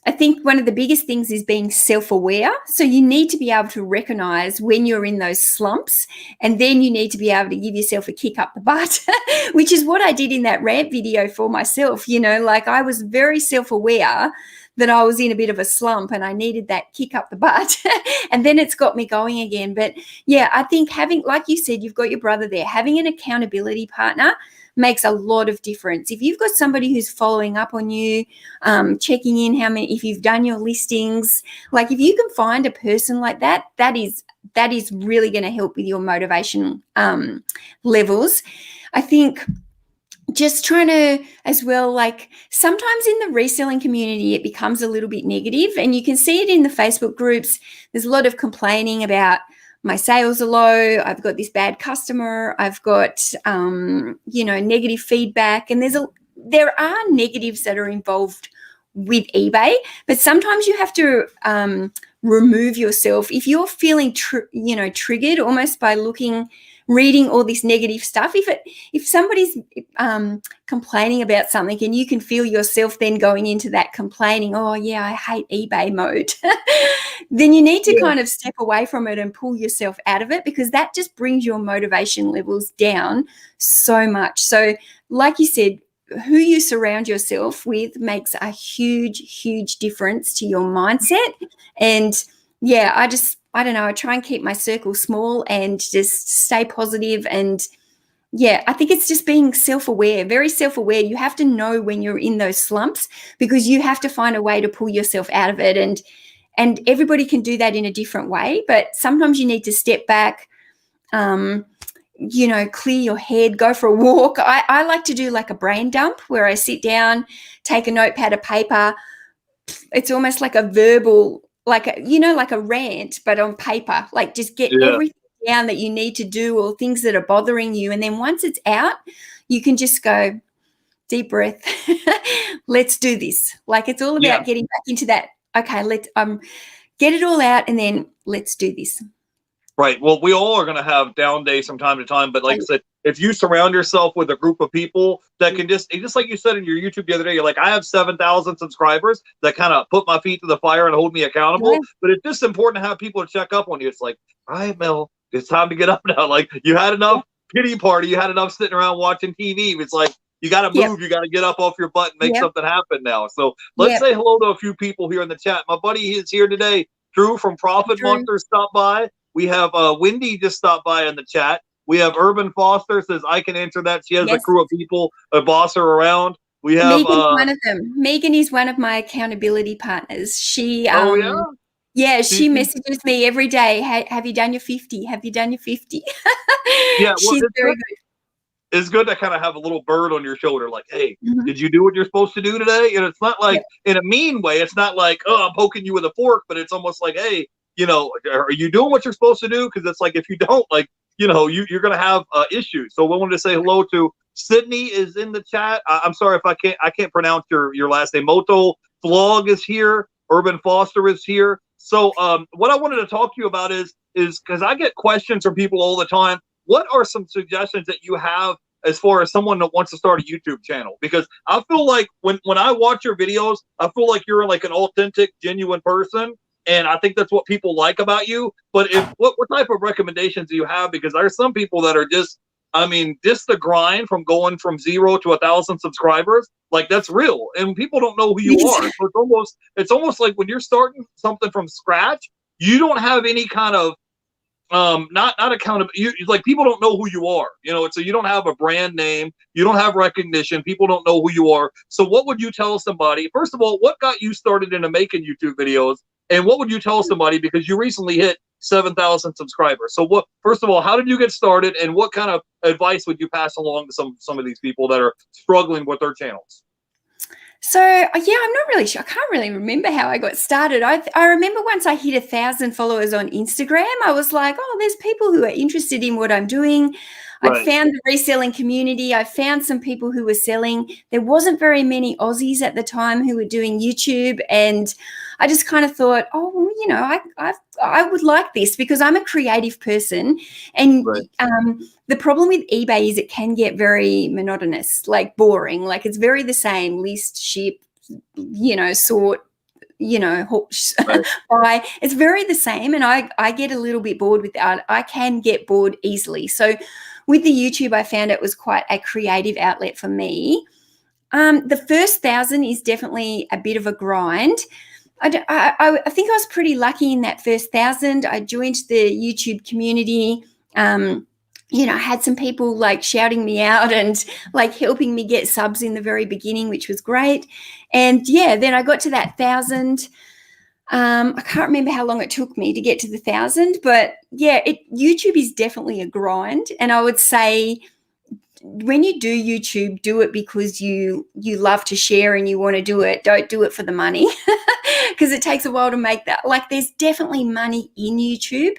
S2: I think one of the biggest things is being self-aware. So you need to be able to recognize when you're in those slumps, and then you need to be able to give yourself a kick up the butt, which is what I did in that rant video for myself. Like I was very self-aware that I was in a bit of a slump and I needed that kick up the butt. And then it's got me going again. But yeah, I think having, like you said, you've got your brother there, having an accountability partner makes a lot of difference. If you've got somebody who's following up on you, checking in if you've done your listings, like if you can find a person like that, that is really going to help with your motivation levels. I think just trying to as well, like sometimes in the reselling community, it becomes a little bit negative, and you can see it in the Facebook groups. There's a lot of complaining about my sales are low, I've got this bad customer, I've got, negative feedback. And there are negatives that are involved with eBay, but sometimes you have to remove yourself. If you're feeling, triggered almost by reading all this negative stuff, if somebody's complaining about something and you can feel yourself then going into that complaining, oh yeah, I hate eBay mode, then you need to kind of step away from it and pull yourself out of it, because that just brings your motivation levels down so much. So like you said, who you surround yourself with makes a huge difference to your mindset. And yeah, I don't know, I try and keep my circle small and just stay positive. And yeah, I think it's just being self-aware, very self-aware. You have to know when you're in those slumps, because you have to find a way to pull yourself out of it. And everybody can do that in a different way, but sometimes you need to step back, clear your head, go for a walk. I like to do like a brain dump where I sit down, take a notepad of paper. It's almost like a verbal, like a rant, but on paper, like just get everything down that you need to do or things that are bothering you. And then once it's out, you can just go, deep breath, let's do this. Like it's all about getting back into that. Okay, let's get it all out and then let's do this.
S1: Right. Well, we all are going to have down days from time to time, but like I said, if you surround yourself with a group of people that can just like you said in your YouTube the other day, you're like, I have 7,000 subscribers that kind of put my feet to the fire and hold me accountable. But it's just important to have people to check up on you. It's like, all right, Mel, it's time to get up now. Like you had enough pity party. You had enough sitting around watching TV. It's like, you got to move. You got to get up off your butt and make something happen now. So let's say hello to a few people here in the chat. My buddy is here today. Drew from Profit Monsters stopped by. We have Wendy just stopped by in the chat. We have Urban Foster says, I can answer that. She has a crew of people that boss her around. We have
S2: Megan's one of them. Megan is one of my accountability partners. She she messages me every day. Have you done your 50? Have you done your 50? She's very good.
S1: It's good to kind of have a little bird on your shoulder, like, hey, did you do what you're supposed to do today? And it's not like in a mean way. It's not like, oh, I'm poking you with a fork, but it's almost like, hey, are you doing what you're supposed to do? Because it's like, if you don't, like, you're going to have issues. So we wanted to say hello to Sydney is in the chat. I'm sorry if I can't pronounce your last name. Moto Vlog is here. Urban Foster is here. So what I wanted to talk to you about is because I get questions from people all the time. What are some suggestions that you have as far as someone that wants to start a YouTube channel? Because I feel like when I watch your videos, I feel like you're like an authentic, genuine person. And I think that's what people like about you. But what type of recommendations do you have? Because there's some people that are just the grind from going from 0 to 1,000 subscribers. Like that's real. And people don't know who you are. So it's almost like when you're starting something from scratch, you don't have any kind of not accountable. Like people don't know who you are, so you don't have a brand name, you don't have recognition, people don't know who you are. So what would you tell somebody? First of all, what got you started into making YouTube videos? And what would you tell somebody, because you recently hit 7,000 subscribers? So first of all, how did you get started, and what kind of advice would you pass along to some of these people that are struggling with their channels?
S2: So, I'm not really sure. I can't really remember how I got started. I remember once I hit 1,000 followers on Instagram, I was like, oh, there's people who are interested in what I'm doing. Right. I found the reselling community. I found some people who were selling. There wasn't very many Aussies at the time who were doing YouTube. And I just kind of thought, oh, I would like this because I'm a creative person. And the problem with eBay is it can get very monotonous, like boring. Like it's very the same, list, ship, sort, buy. It's very the same. And I get a little bit bored with that. I can get bored easily. So with the YouTube, I found it was quite a creative outlet for me. The first 1,000 is definitely a bit of a grind. I think I was pretty lucky in that first 1,000. I joined the YouTube community. You know, I had some people like shouting me out and like helping me get subs in the very beginning, which was great. And yeah, then I got to that 1,000. I can't remember how long it took me to get to the 1,000, but yeah, YouTube is definitely a grind. And I would say when you do YouTube, do it because you love to share and you want to do it. Don't do it for the money because it takes a while to make that. Like there's definitely money in YouTube,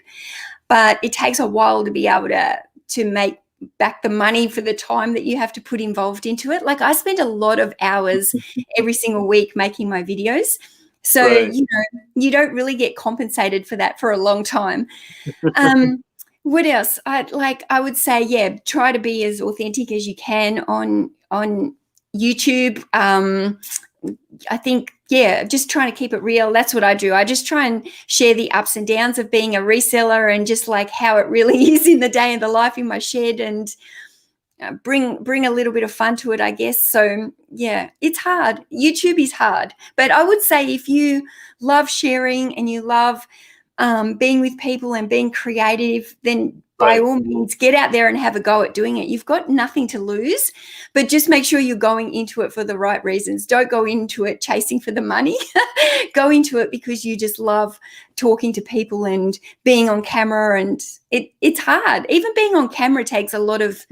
S2: but it takes a while to be able to make back the money for the time that you have to put involved into it. Like I spend a lot of hours every single week making my videos. So,
S1: right.
S2: you know, you don't really get compensated for that for a long time. What else? I would say, yeah, try to be as authentic as you can on YouTube. I think, yeah, just trying to keep it real. That's what I do. I just try and share the ups and downs of being a reseller and just like how it really is in the day in the life in my shed, and bring a little bit of fun to it, I guess. So yeah, it's hard. YouTube is hard, but I would say if you love sharing and you love being with people and being creative, then by all means get out there and have a go at doing it. You've got nothing to lose, but just make sure you're going into it for the right reasons. Don't go into it chasing for the money. Go into it because you just love talking to people and being on camera, and it's hard. Even being on camera takes a lot of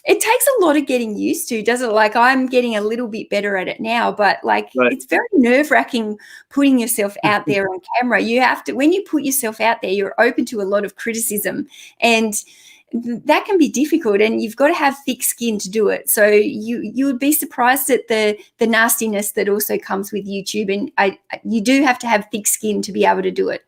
S2: it takes a lot of getting used to, doesn't it? Like I'm getting a little bit better at it now, but like it's very nerve-wracking putting yourself out there on camera. You have to, when you put yourself out there, you're open to a lot of criticism, and that can be difficult, and you've got to have thick skin to do it. So you would be surprised at the nastiness that also comes with YouTube, and you do have to have thick skin to be able to do it.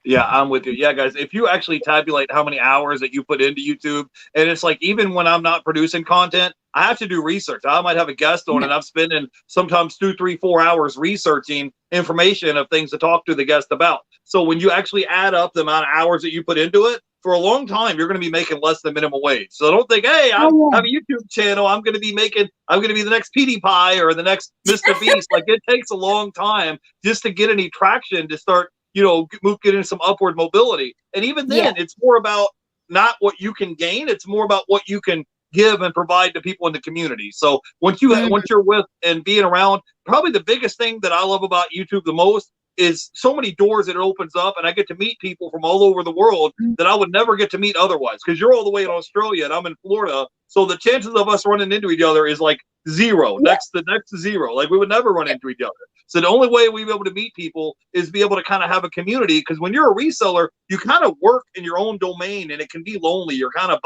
S1: Yeah, I'm with you. Yeah, guys, if you actually tabulate how many hours that you put into YouTube, and it's like even when I'm not producing content, I have to do research. I might have a guest on, and I'm spending sometimes 2, 3, 4 hours researching information of things to talk to the guest about. So when you actually add up the amount of hours that you put into it, for a long time, you're going to be making less than minimum wage. So don't think, hey, I have a YouTube channel. I'm going to be the next PewDiePie or the next Mr. Beast. Like it takes a long time just to get any traction to start, get into some upward mobility. And even then, it's more about not what you can gain. It's more about what you can give and provide to people in the community. So once you're with and being around, probably the biggest thing that I love about YouTube the most is so many doors that it opens up, and I get to meet people from all over the world that I would never get to meet otherwise, because you're all the way in Australia and I'm in Florida. So the chances of us running into each other is like zero, next to zero. Like we would never run into each other. So the only way we'd be able to meet people is be able to kind of have a community, because when you're a reseller, you kind of work in your own domain, and it can be lonely. You're kind of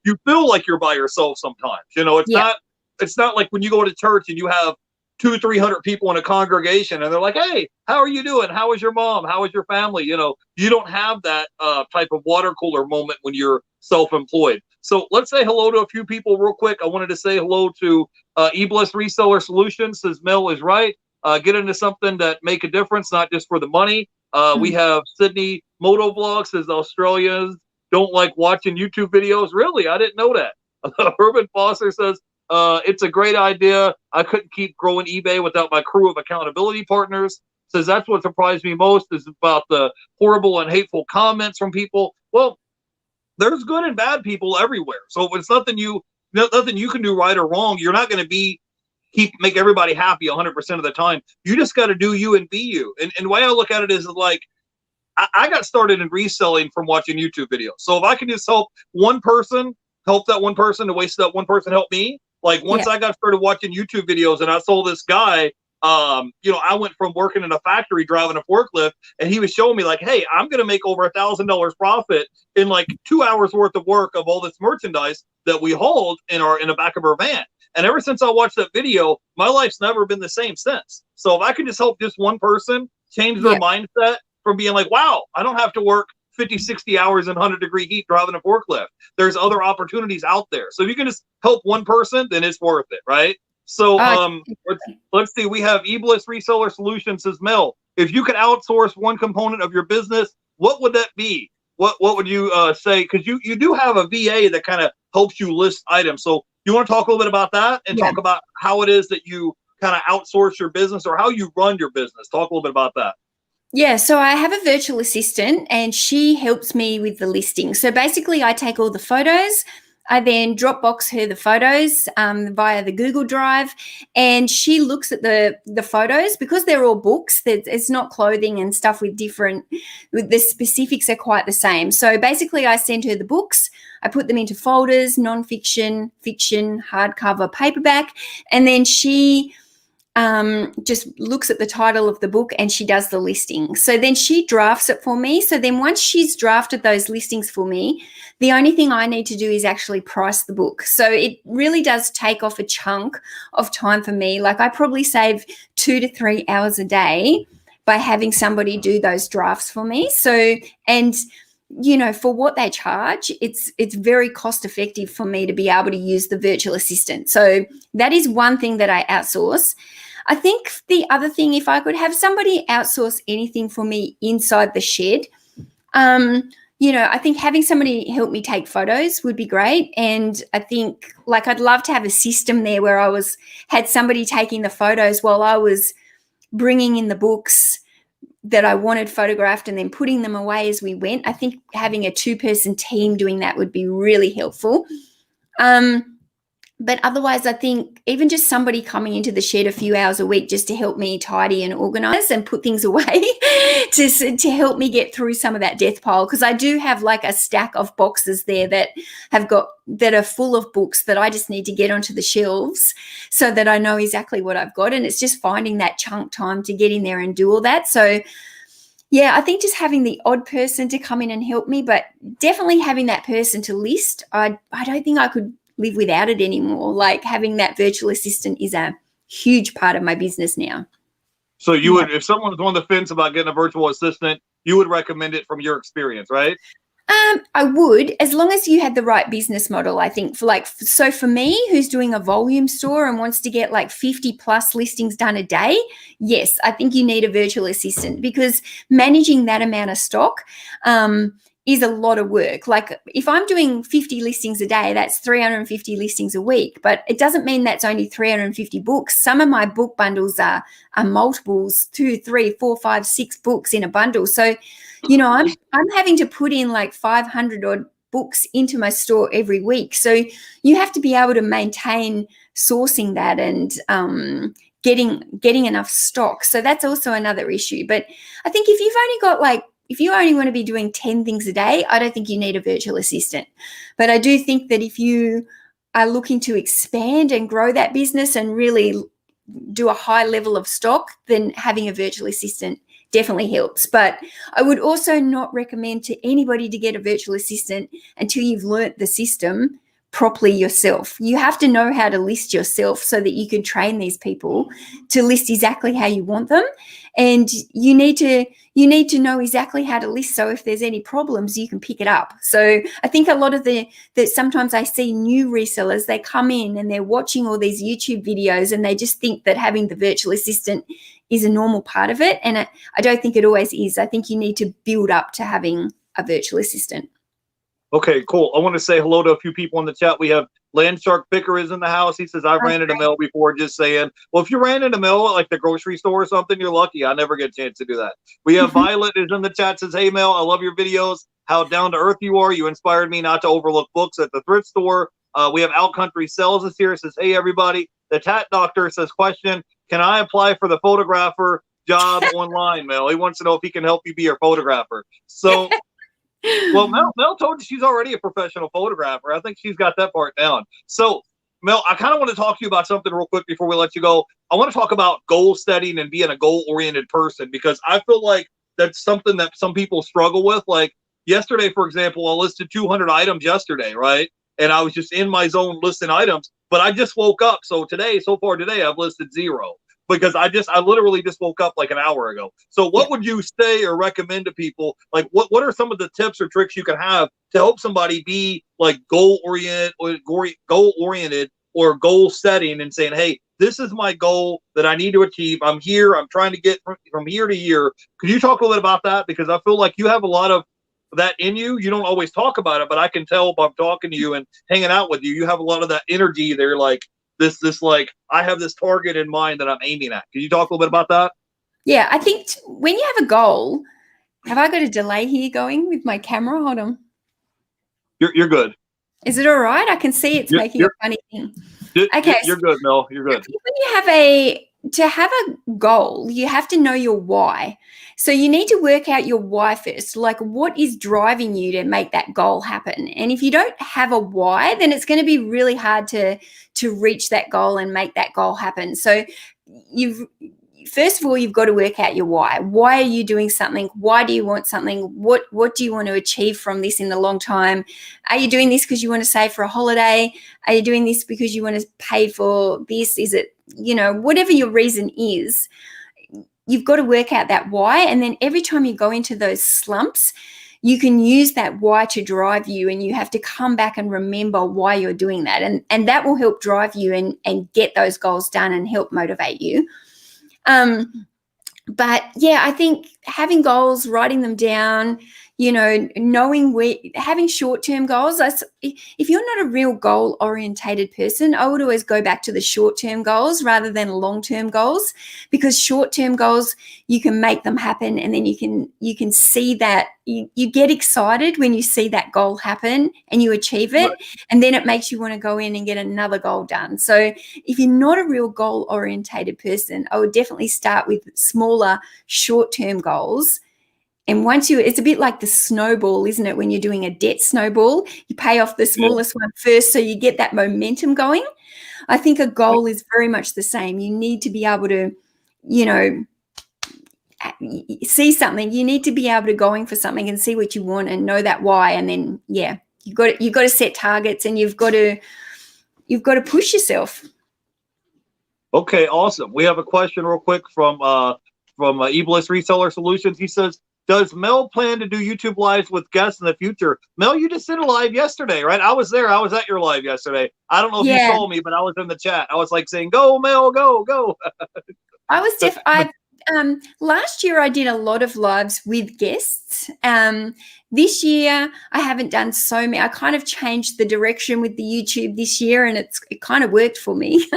S1: you feel like you're by yourself sometimes. It's not like when you go to church and you have 200-300 people in a congregation and they're like, hey, how are you doing? How is your mom? How is your family? You don't have that type of water cooler moment when you're self-employed. So let's say hello to a few people real quick. I wanted to say hello to Ebayaddicts Reseller Solutions, says Mel is right. Get into something that make a difference, not just for the money. We have Sydney Motovlog, says Australians don't like watching YouTube videos. Really? I didn't know that. Urban Foster says, it's a great idea. I couldn't keep growing eBay without my crew of accountability partners. Says that's what surprised me most is about the horrible and hateful comments from people. Well, there's good and bad people everywhere. So it's nothing you can do right or wrong. You're not going to make everybody happy 100% of the time. You just got to do you and be you. And the way I look at it is like, I got started in reselling from watching YouTube videos. So if I can just help one person, help that one person, the way so that one person helped me. Like once I got started watching YouTube videos and I saw this guy, I went from working in a factory driving a forklift, and he was showing me like, hey, I'm going to make over $1,000 profit in like 2 hours worth of work of all this merchandise that we hauled in the back of our van. And ever since I watched that video, my life's never been the same since. So if I can just help just one person change their mindset from being like, wow, I don't have to work 50, 60 hours in 100-degree heat driving a forklift. There's other opportunities out there. So if you can just help one person, then it's worth it, right? So let's see. We have Ebayaddicts Reseller Solutions, says Mel. If you could outsource one component of your business, what would that be? What would you say? Because you do have a VA that kind of helps you list items. So you want to talk a little bit about that and talk about how it is that you kind of outsource your business or how you run your business. Talk a little bit about that.
S2: Yeah, so I have a virtual assistant and she helps me with the listing. So basically I take all the photos, I then Dropbox her the photos via the Google Drive, and she looks at the photos because they're all books. It's not clothing and stuff with the specifics are quite the same. So basically I send her the books, I put them into folders, nonfiction, fiction, hardcover, paperback, and then she just looks at the title of the book and she does the listing. So then she drafts it for me. So then once she's drafted those listings for me, the only thing I need to do is actually price the book. So it really does take off a chunk of time for me. Like I probably save 2 to 3 hours a day by having somebody do those drafts for me. So, and you know, for what they charge, it's very cost effective for me to be able to use the virtual assistant. So that is one thing that I outsource. I think the other thing, if I could have somebody outsource anything for me inside the shed, you know, I think having somebody help me take photos would be great. And I think like I'd love to have a system there where I had somebody taking the photos while I was bringing in the books that I wanted photographed and then putting them away as we went. I think having a 2-person team doing that would be really helpful. But otherwise, I think even just somebody coming into the shed a few hours a week just to help me tidy and organize and put things away to help me get through some of that death pile. Because I do have like a stack of boxes there that are full of books that I just need to get onto the shelves so that I know exactly what I've got. And it's just finding that chunk time to get in there and do all that. So yeah, I think just having the odd person to come in and help me, but definitely having that person to list, I don't think I could live without it anymore. Like having that virtual assistant is a huge part of my business now.
S1: So you would, if someone's on the fence about getting a virtual assistant, you would recommend it from your experience, right?
S2: I would, as long as you had the right business model, I think. So for me, who's doing a volume store and wants to get like 50 plus listings done a day, yes, I think you need a virtual assistant because managing that amount of stock is a lot of work. Like if I'm doing 50 listings a day, that's 350 listings a week, but it doesn't mean that's only 350 books. Some of my book bundles are multiples, 2, 3, 4, 5, 6 books in a bundle. So, you know, I'm having to put in like 500 odd books into my store every week. So you have to be able to maintain sourcing that and getting enough stock. So that's also another issue. But I think if you only want to be doing 10 things a day, I don't think you need a virtual assistant. But I do think that if you are looking to expand and grow that business and really do a high level of stock, then having a virtual assistant definitely helps. But I would also not recommend to anybody to get a virtual assistant until you've learnt the system properly yourself. You have to know how to list yourself so that you can train these people to list exactly how you want them. And you need to know exactly how to list. So if there's any problems, you can pick it up. So I think a lot of that sometimes I see new resellers, they come in and they're watching all these YouTube videos and they just think that having the virtual assistant is a normal part of it. And I don't think it always is. I think you need to build up to having a virtual assistant.
S1: Okay, cool. I want to say hello to a few people in the chat. We have Landshark Picker is in the house. He says, I've ran into mail before, just saying. Well, if you ran into mail at like the grocery store or something, you're lucky. I never get a chance to do that. We have Violet is in the chat, says, hey, Mel, I love your videos. How down to earth you are. You inspired me not to overlook books at the thrift store. We have Outcountry Sells is here, says, hey, everybody. The Tat Doctor says, question, can I apply for the photographer job online, Mel? He wants to know if he can help you be your photographer. So... Well, Mel told you she's already a professional photographer. I think she's got that part down. So, Mel, I kind of want to talk to you about something real quick before we let you go. I want to talk about goal setting and being a goal-oriented person because I feel like that's something that some people struggle with. Like yesterday, for example, I listed 200 items yesterday, right? And I was just in my zone listing items, but I just woke up. So far today, I've listed 0. Because I literally just woke up like an hour ago. So what would you say or recommend to people? Like what are some of the tips or tricks you can have to help somebody be like goal oriented or goal setting and saying, hey, this is my goal that I need to achieve. I'm here. I'm trying to get from year to year. Could you talk a little bit about that? Because I feel like you have a lot of that in you. You don't always talk about it, but I can tell by talking to you and hanging out with you, you have a lot of that energy there. Like this, like I have this target in mind that I'm aiming at. Can you talk a little bit about that?
S2: Yeah, I think when you have a goal, have I got a delay here going with my camera? Hold on.
S1: You're good.
S2: Is it all right? I can see it's making a funny thing.
S1: Okay, you're good, Mel. You're good.
S2: When you have a goal, you have to know your why. So you need to work out your why first. Like, what is driving you to make that goal happen? And if you don't have a why, then it's going to be really hard to reach that goal and make that goal happen. So first of all, you've got to work out your why. Why are you doing something? Why do you want something? What do you want to achieve from this in the long time? Are you doing this because you want to save for a holiday? Are you doing this because you want to pay for this? Is it, whatever your reason is, you've got to work out that why. And then every time you go into those slumps, you can use that why to drive you, and you have to come back and remember why you're doing that. And that will help drive you and get those goals done and help motivate you. But yeah, I think having goals, writing them down, knowing having short-term goals. If you're not a real goal-orientated person, I would always go back to the short-term goals rather than long-term goals, because short-term goals, you can make them happen, and then you can see that you get excited when you see that goal happen and you achieve it, right. And then it makes you want to go in and get another goal done. So if you're not a real goal-orientated person, I would definitely start with smaller short-term goals. And it's a bit like the snowball, isn't it? When you're doing a debt snowball, you pay off the smallest one first so you get that momentum going. I think a goal is very much the same. You need to be able to, see something. You need to be able to go in for something and see what you want and know that why. And then, you've got to set targets, and you've got to push yourself.
S1: Okay, awesome. We have a question real quick from Ebayaddicts Reseller Solutions. He says, does Mel plan to do YouTube lives with guests in the future? Mel, you just did a live yesterday, right? I was there. I was at your live yesterday. I don't know if you saw me, but I was in the chat. I was like saying, go, Mel, go, go.
S2: I was last year I did a lot of lives with guests. This year I haven't done so many. I kind of changed the direction with the YouTube this year, and it kind of worked for me.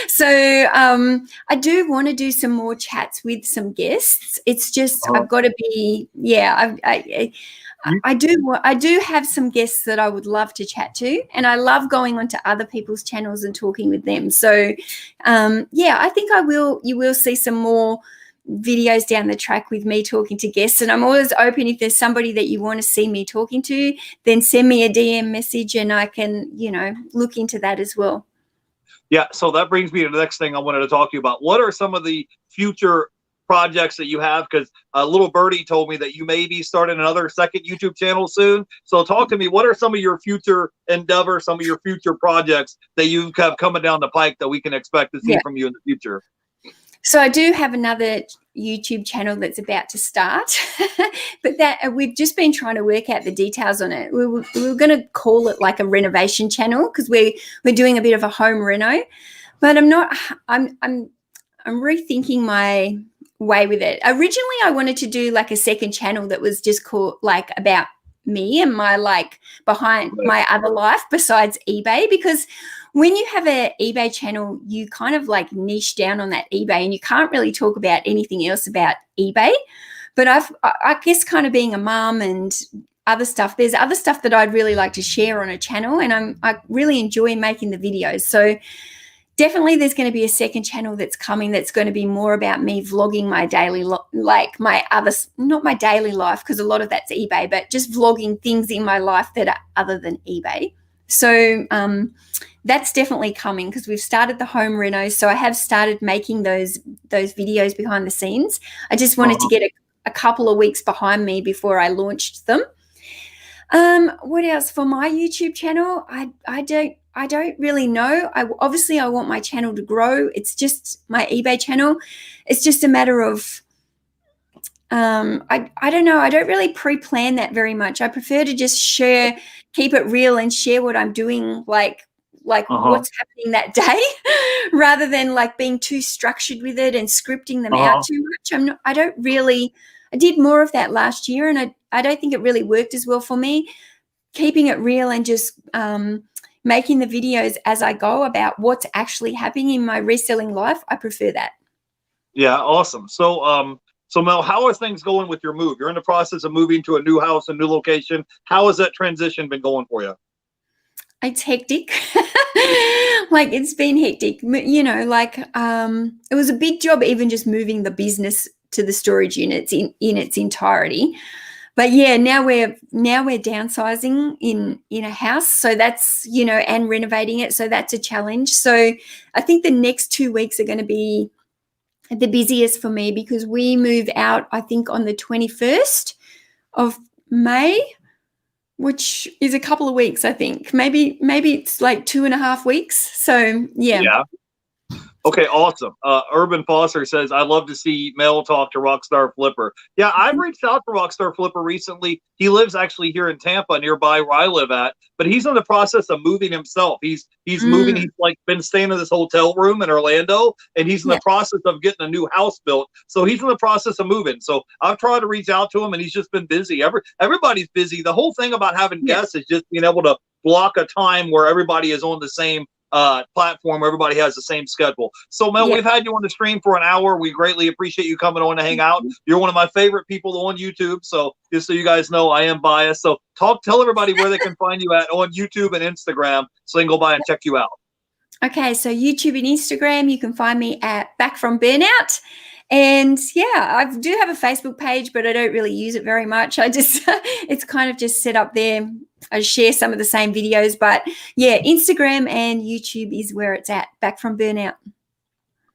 S2: So I do want to do some more chats with some guests. It's just I've got to be I do have some guests that I would love to chat to, and I love going onto other people's channels and talking with them. So I think you will see some more videos down the track with me talking to guests, and I'm always open. If there's somebody that you want to see me talking to, then send me a DM message and I can look into that as well.
S1: Yeah, so that brings me to the next thing I wanted to talk to you about. What are some of the future projects that you have? Because little birdie told me that you may be starting another second YouTube channel soon. So talk to me. What are some of your future endeavors, some of your future projects that you have coming down the pike that we can expect to see from you in the future?
S2: So I do have another YouTube channel that's about to start, but that we've just been trying to work out the details on it. We were going to call it like a renovation channel, because we're doing a bit of a home reno, but I'm rethinking my way with it. Originally, I wanted to do like a second channel that was just called like about me and my behind my other life besides eBay, because when you have an eBay channel, you kind of niche down on that eBay, and you can't really talk about anything else about eBay. But I guess kind of being a mom and other stuff, there's other stuff that I'd really like to share on a channel, and I really enjoy making the videos. So definitely there's going to be a second channel that's coming that's going to be more about me vlogging my daily, not my daily life, because a lot of that's eBay, but just vlogging things in my life that are other than eBay. So that's definitely coming, because we've started the home reno. So I have started making those videos behind the scenes. I just wanted to get a couple of weeks behind me before I launched them. What else for my YouTube channel? I don't really know. I want my channel to grow. It's just my eBay channel. It's just a matter of I don't know. I don't really pre-plan that very much. I prefer to just keep it real and share what I'm doing, like what's happening that day, rather than being too structured with it and scripting them out too much. I I did more of that last year, and I don't think it really worked as well for me. Keeping it real and just making the videos as I go about what's actually happening in my reselling life, I prefer that.
S1: Yeah, awesome. So, so Mel, how are things going with your move? You're in the process of moving to a new house, a new location. How has that transition been going for you?
S2: It's hectic. Like, it's been hectic. You know, like, it was a big job even just moving the business to the storage units in its entirety. But yeah, now we're downsizing in a house, so that's, you know, and renovating it, so that's a challenge. So I think the next 2 weeks are going to be the busiest for me, because we move out, I think, on the 21st of May, which is a couple of weeks, I think. Maybe it's like 2.5 weeks. So yeah.
S1: Yeah. Okay, awesome. Urban Foster says, I love to see Mel talk to Rockstar Flipper. Yeah, I've reached out to Rockstar Flipper recently. He lives actually here in Tampa, nearby where I live at, but he's in the process of moving himself. He's moving. He's like been staying in this hotel room in Orlando, and he's in the process of getting a new house built. So he's in the process of moving. So I've tried to reach out to him, and he's just been busy. Everybody's busy. The whole thing about having guests is just being able to block a time where everybody is on the same platform, where everybody has the same schedule. So Mel, we've had you on the stream for an hour. We greatly appreciate you coming on to hang out. You're one of my favorite people on YouTube. So just so you guys know, I am biased. So tell everybody where they can find you at on YouTube and Instagram, so they can go by and check you out. Okay, so YouTube and Instagram, you can find me at Back from Burnout. And yeah, I do have a Facebook page, but I don't really use it very much. I just, it's kind of just set up there. I share some of the same videos, but yeah, Instagram and YouTube is where it's at, Back from Burnout.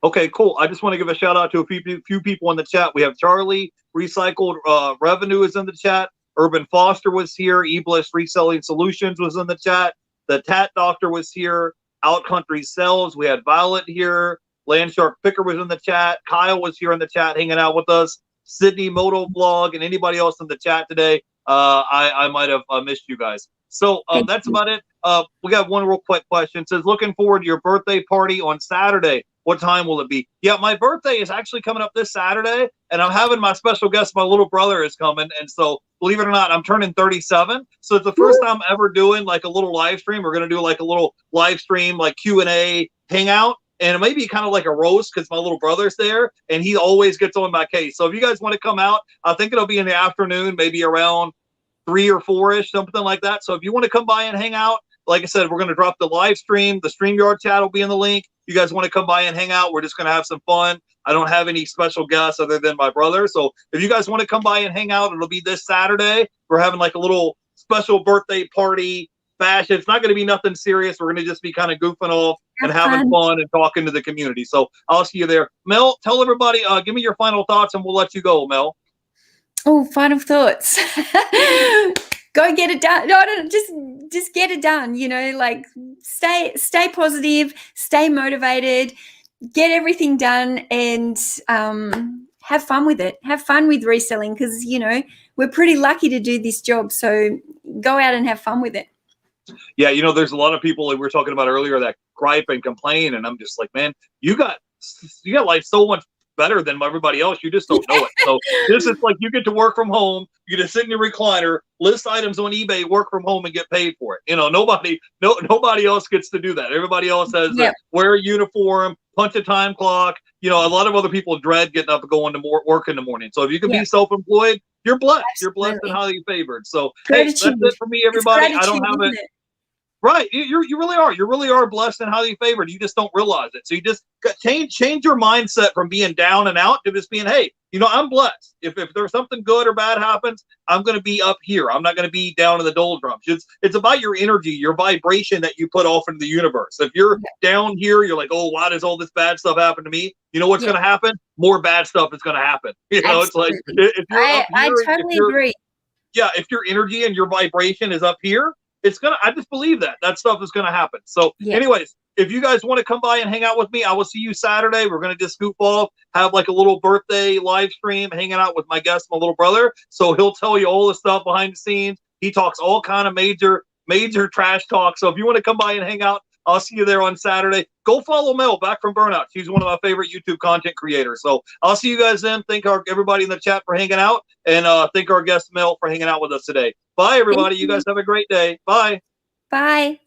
S1: Okay, cool. I just want to give a shout out to a few people in the chat. We have Charlie, Recycled Revenue is in the chat. Urban Foster was here. Ebliss Reselling Solutions was in the chat. The Tat Doctor was here. Outcountry Sales. We had Violet here. Landshark Picker was in the chat. Kyle was here in the chat hanging out with us. Sydney Moto Vlog and anybody else in the chat today. I might have missed you guys. So that's about it. We got one real quick question. It says, looking forward to your birthday party on Saturday. What time will it be? Yeah, my birthday is actually coming up this Saturday, and I'm having my special guest. My little brother is coming, and so believe it or not, I'm turning 37. So it's the first time ever doing like a little live stream. We're gonna do like a little live stream, like Q&A hangout. And it may be kind of like a roast because my little brother's there, and he always gets on my case. So if you guys want to come out, I think it'll be in the afternoon, maybe around 3 or 4-ish, something like that. So if you want to come by and hang out, like I said, we're going to drop the live stream. The StreamYard chat will be in the link. You guys want to come by and hang out, we're just going to have some fun. I don't have any special guests other than my brother. So if you guys want to come by and hang out, it'll be this Saturday. We're having like a little special birthday party bash. It's not going to be nothing serious. We're going to just be kind of goofing off and having fun and talking to the community. So I'll see you there. Mel, tell everybody, give me your final thoughts and we'll let you go, Mel.
S2: Oh, final thoughts. Go get it done. No, just get it done. You know, like stay positive, stay motivated, get everything done, and have fun with it. Have fun with reselling, because, you know, we're pretty lucky to do this job. So go out and have fun with it. Yeah, you know, there's a lot of people like we were talking about earlier that gripe and complain, and I'm just like, man, you got life so much better than everybody else. You just don't know it. So this is like, you get to work from home, you get to sit in your recliner, list items on eBay, work from home, and get paid for it. You know, nobody else gets to do that. Everybody else has to wear a uniform, punch a time clock. You know, a lot of other people dread getting up and going to work in the morning. So if you can be self-employed, you're blessed. Absolutely. You're blessed and highly favored. So hey, that's it for me, everybody. I don't have it. Right. You really are. You really are blessed and highly favored. You just don't realize it. So you just change your mindset from being down and out to just being, hey, you know, I'm blessed. If there's something good or bad happens, I'm going to be up here. I'm not going to be down in the doldrums. It's about your energy, your vibration that you put off into the universe. If you're down here, you're like, oh, why does all this bad stuff happen to me? You know what's going to happen? More bad stuff is going to happen. You know, Absolutely. It's like, if you're up here, I totally agree. Yeah. If your energy and your vibration is up here, I just believe that stuff is going to happen. So anyways, if you guys want to come by and hang out with me, I will see you Saturday. We're going to just scoop off, have like a little birthday live stream, hanging out with my guest, my little brother. So he'll tell you all the stuff behind the scenes. He talks all kind of major trash talk. So if you want to come by and hang out,
S1: I'll see you there on Saturday. Go follow Mel back from Burnout. She's one of my favorite YouTube content creators. So I'll see you guys then. Thank everybody in the chat for hanging out, and thank our guest Mel for hanging out with us today. Bye, everybody. You guys have a great day. Bye.
S2: Bye.